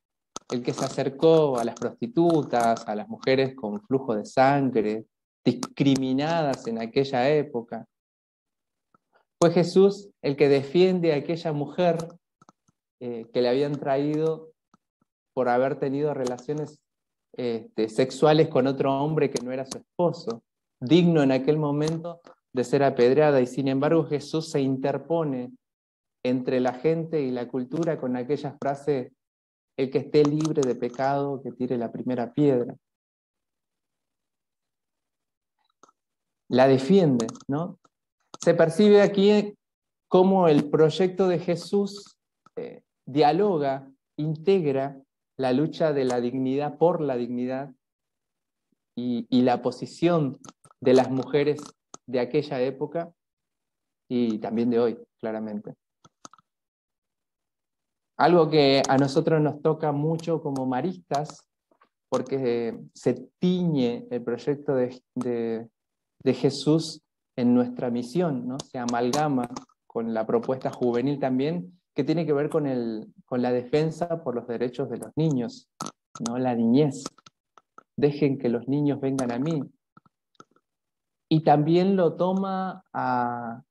[SPEAKER 6] el que se acercó a las prostitutas, a las mujeres con flujo de sangre, discriminadas en aquella época. Fue Jesús el que defiende a aquella mujer que le habían traído por haber tenido relaciones sexuales con otro hombre que no era su esposo, digno en aquel momento de ser apedreada, y sin embargo Jesús se interpone entre la gente y la cultura con aquella frase: el que esté libre de pecado, que tire la primera piedra. La defiende, ¿no? Se percibe aquí cómo el proyecto de Jesús dialoga, integra la lucha de la dignidad por la dignidad y la posición de las mujeres de aquella época y también de hoy, claramente. Algo que a nosotros nos toca mucho como maristas, porque se tiñe el proyecto de Jesús en nuestra misión, ¿no? Se amalgama con la propuesta juvenil también, que tiene que ver con la defensa por los derechos de los niños, ¿no? La niñez. Dejen que los niños vengan a mí. Y también lo toma a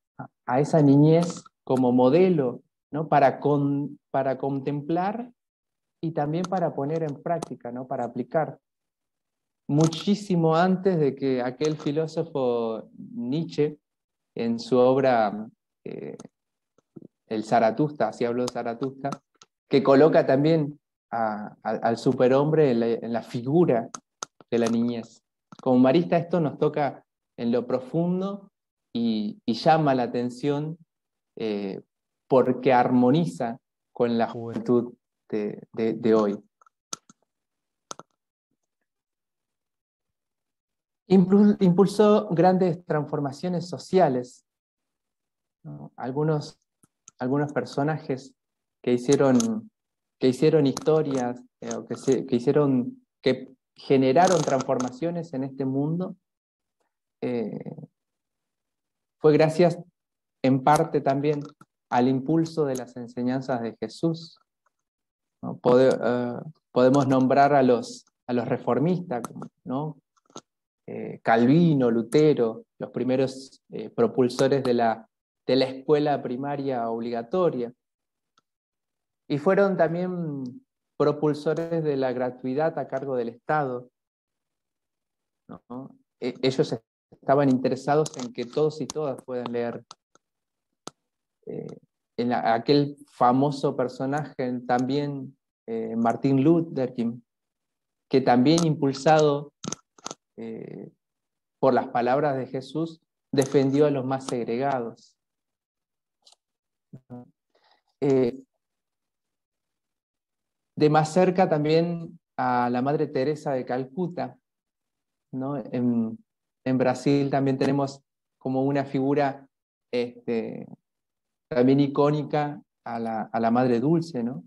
[SPEAKER 6] esa niñez como modelo, ¿no? Para contemplar y también para poner en práctica, ¿no? Para aplicar. muchísimo antes de que aquel filósofo Nietzsche, en su obra El Zaratustra, así habló de Zaratustra, que coloca también al superhombre en la figura de la niñez. Como marista esto nos toca en lo profundo y llama la atención porque armoniza con la juventud de hoy. Impulsó grandes transformaciones sociales, ¿no? Algunos personajes que hicieron historias, que generaron transformaciones en este mundo, fue gracias en parte también al impulso de las enseñanzas de Jesús, ¿no? Podemos nombrar a los reformistas, ¿no? Calvino, Lutero, los primeros propulsores de la escuela primaria obligatoria. Y fueron también propulsores de la gratuidad a cargo del Estado, ¿no? Ellos estaban interesados en que todos y todas puedan leer. Aquel famoso personaje también, Martin Luther King, que también impulsado por las palabras de Jesús, defendió a los más segregados. De más cerca también a la Madre Teresa de Calcuta, ¿no? En Brasil también tenemos como una figura también icónica a la Madre Dulce, ¿no?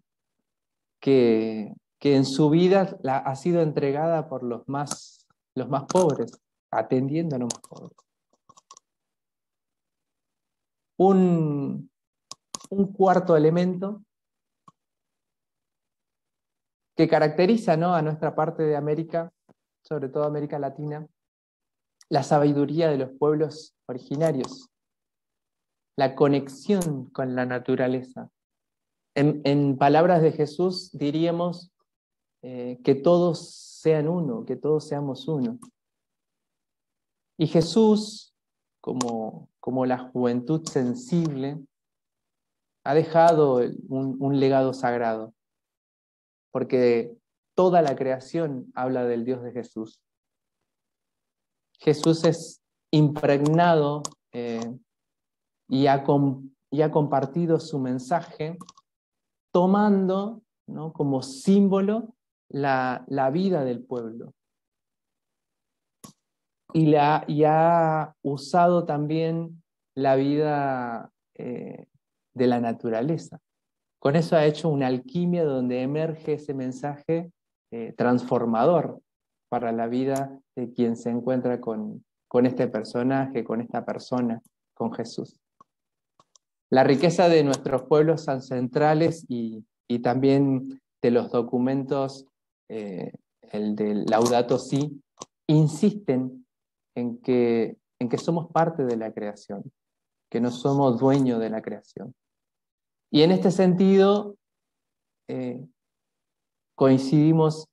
[SPEAKER 6] Que en su vida ha sido entregada por los más pobres, atendiendo a los más pobres. Un cuarto elemento que caracteriza, ¿no?, a nuestra parte de América, sobre todo América Latina, la sabiduría de los pueblos originarios, la conexión con la naturaleza. En palabras de Jesús diríamos que todos sean uno, que todos seamos uno. Y Jesús, como la juventud sensible, ha dejado un legado sagrado, porque toda la creación habla del Dios de Jesús. Jesús es impregnado y ha compartido su mensaje tomando, ¿no?, como símbolo la vida del pueblo. Y ha usado también la vida de la naturaleza. Con eso ha hecho una alquimia donde emerge ese mensaje transformador para la vida de quien se encuentra con este personaje, con esta persona, con Jesús. La riqueza de nuestros pueblos ancestrales y también de los documentos, el del Laudato Si, insisten en que somos parte de la creación, que no somos dueños de la creación. Y en este sentido, coincidimos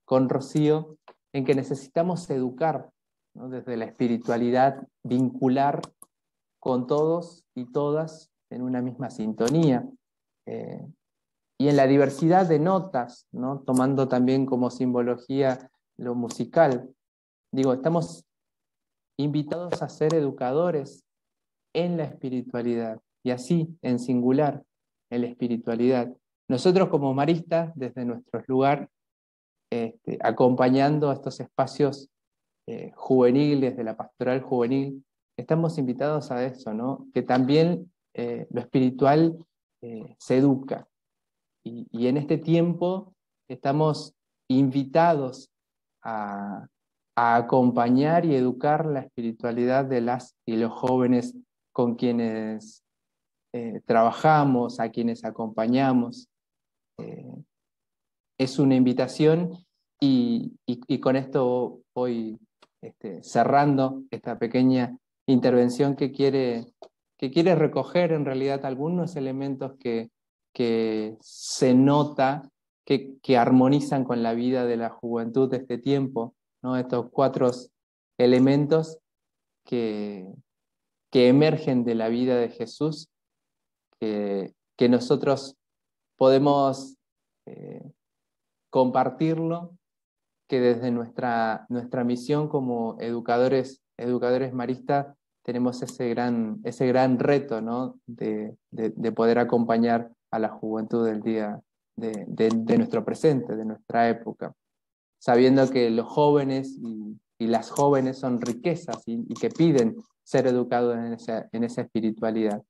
[SPEAKER 6] con Rocío en que necesitamos educar, ¿no?, desde la espiritualidad, vincular con todos y todas en una misma sintonía. Y en la diversidad de notas, ¿no?, tomando también como simbología lo musical. Digo, estamos invitados a ser educadores en la espiritualidad, y así, en singular, en la espiritualidad. Nosotros como maristas, desde nuestro lugar, acompañando a estos espacios juveniles, de la pastoral juvenil, estamos invitados a eso, ¿no?, que también lo espiritual se educa. Y en este tiempo estamos invitados a acompañar y educar la espiritualidad de las y los jóvenes con quienes trabajamos, a quienes acompañamos. Es una invitación y con esto voy cerrando esta pequeña intervención que quiere recoger en realidad algunos elementos que se nota que armonizan con la vida de la juventud de este tiempo, ¿no? Estos 4 elementos que emergen de la vida de Jesús, que nosotros podemos compartirlo, que desde nuestra misión como educadores maristas tenemos ese gran reto, ¿no? de poder acompañar a la juventud del día de nuestro presente, de nuestra época, sabiendo que los jóvenes y las jóvenes son riquezas y que piden ser educados en esa espiritualidad.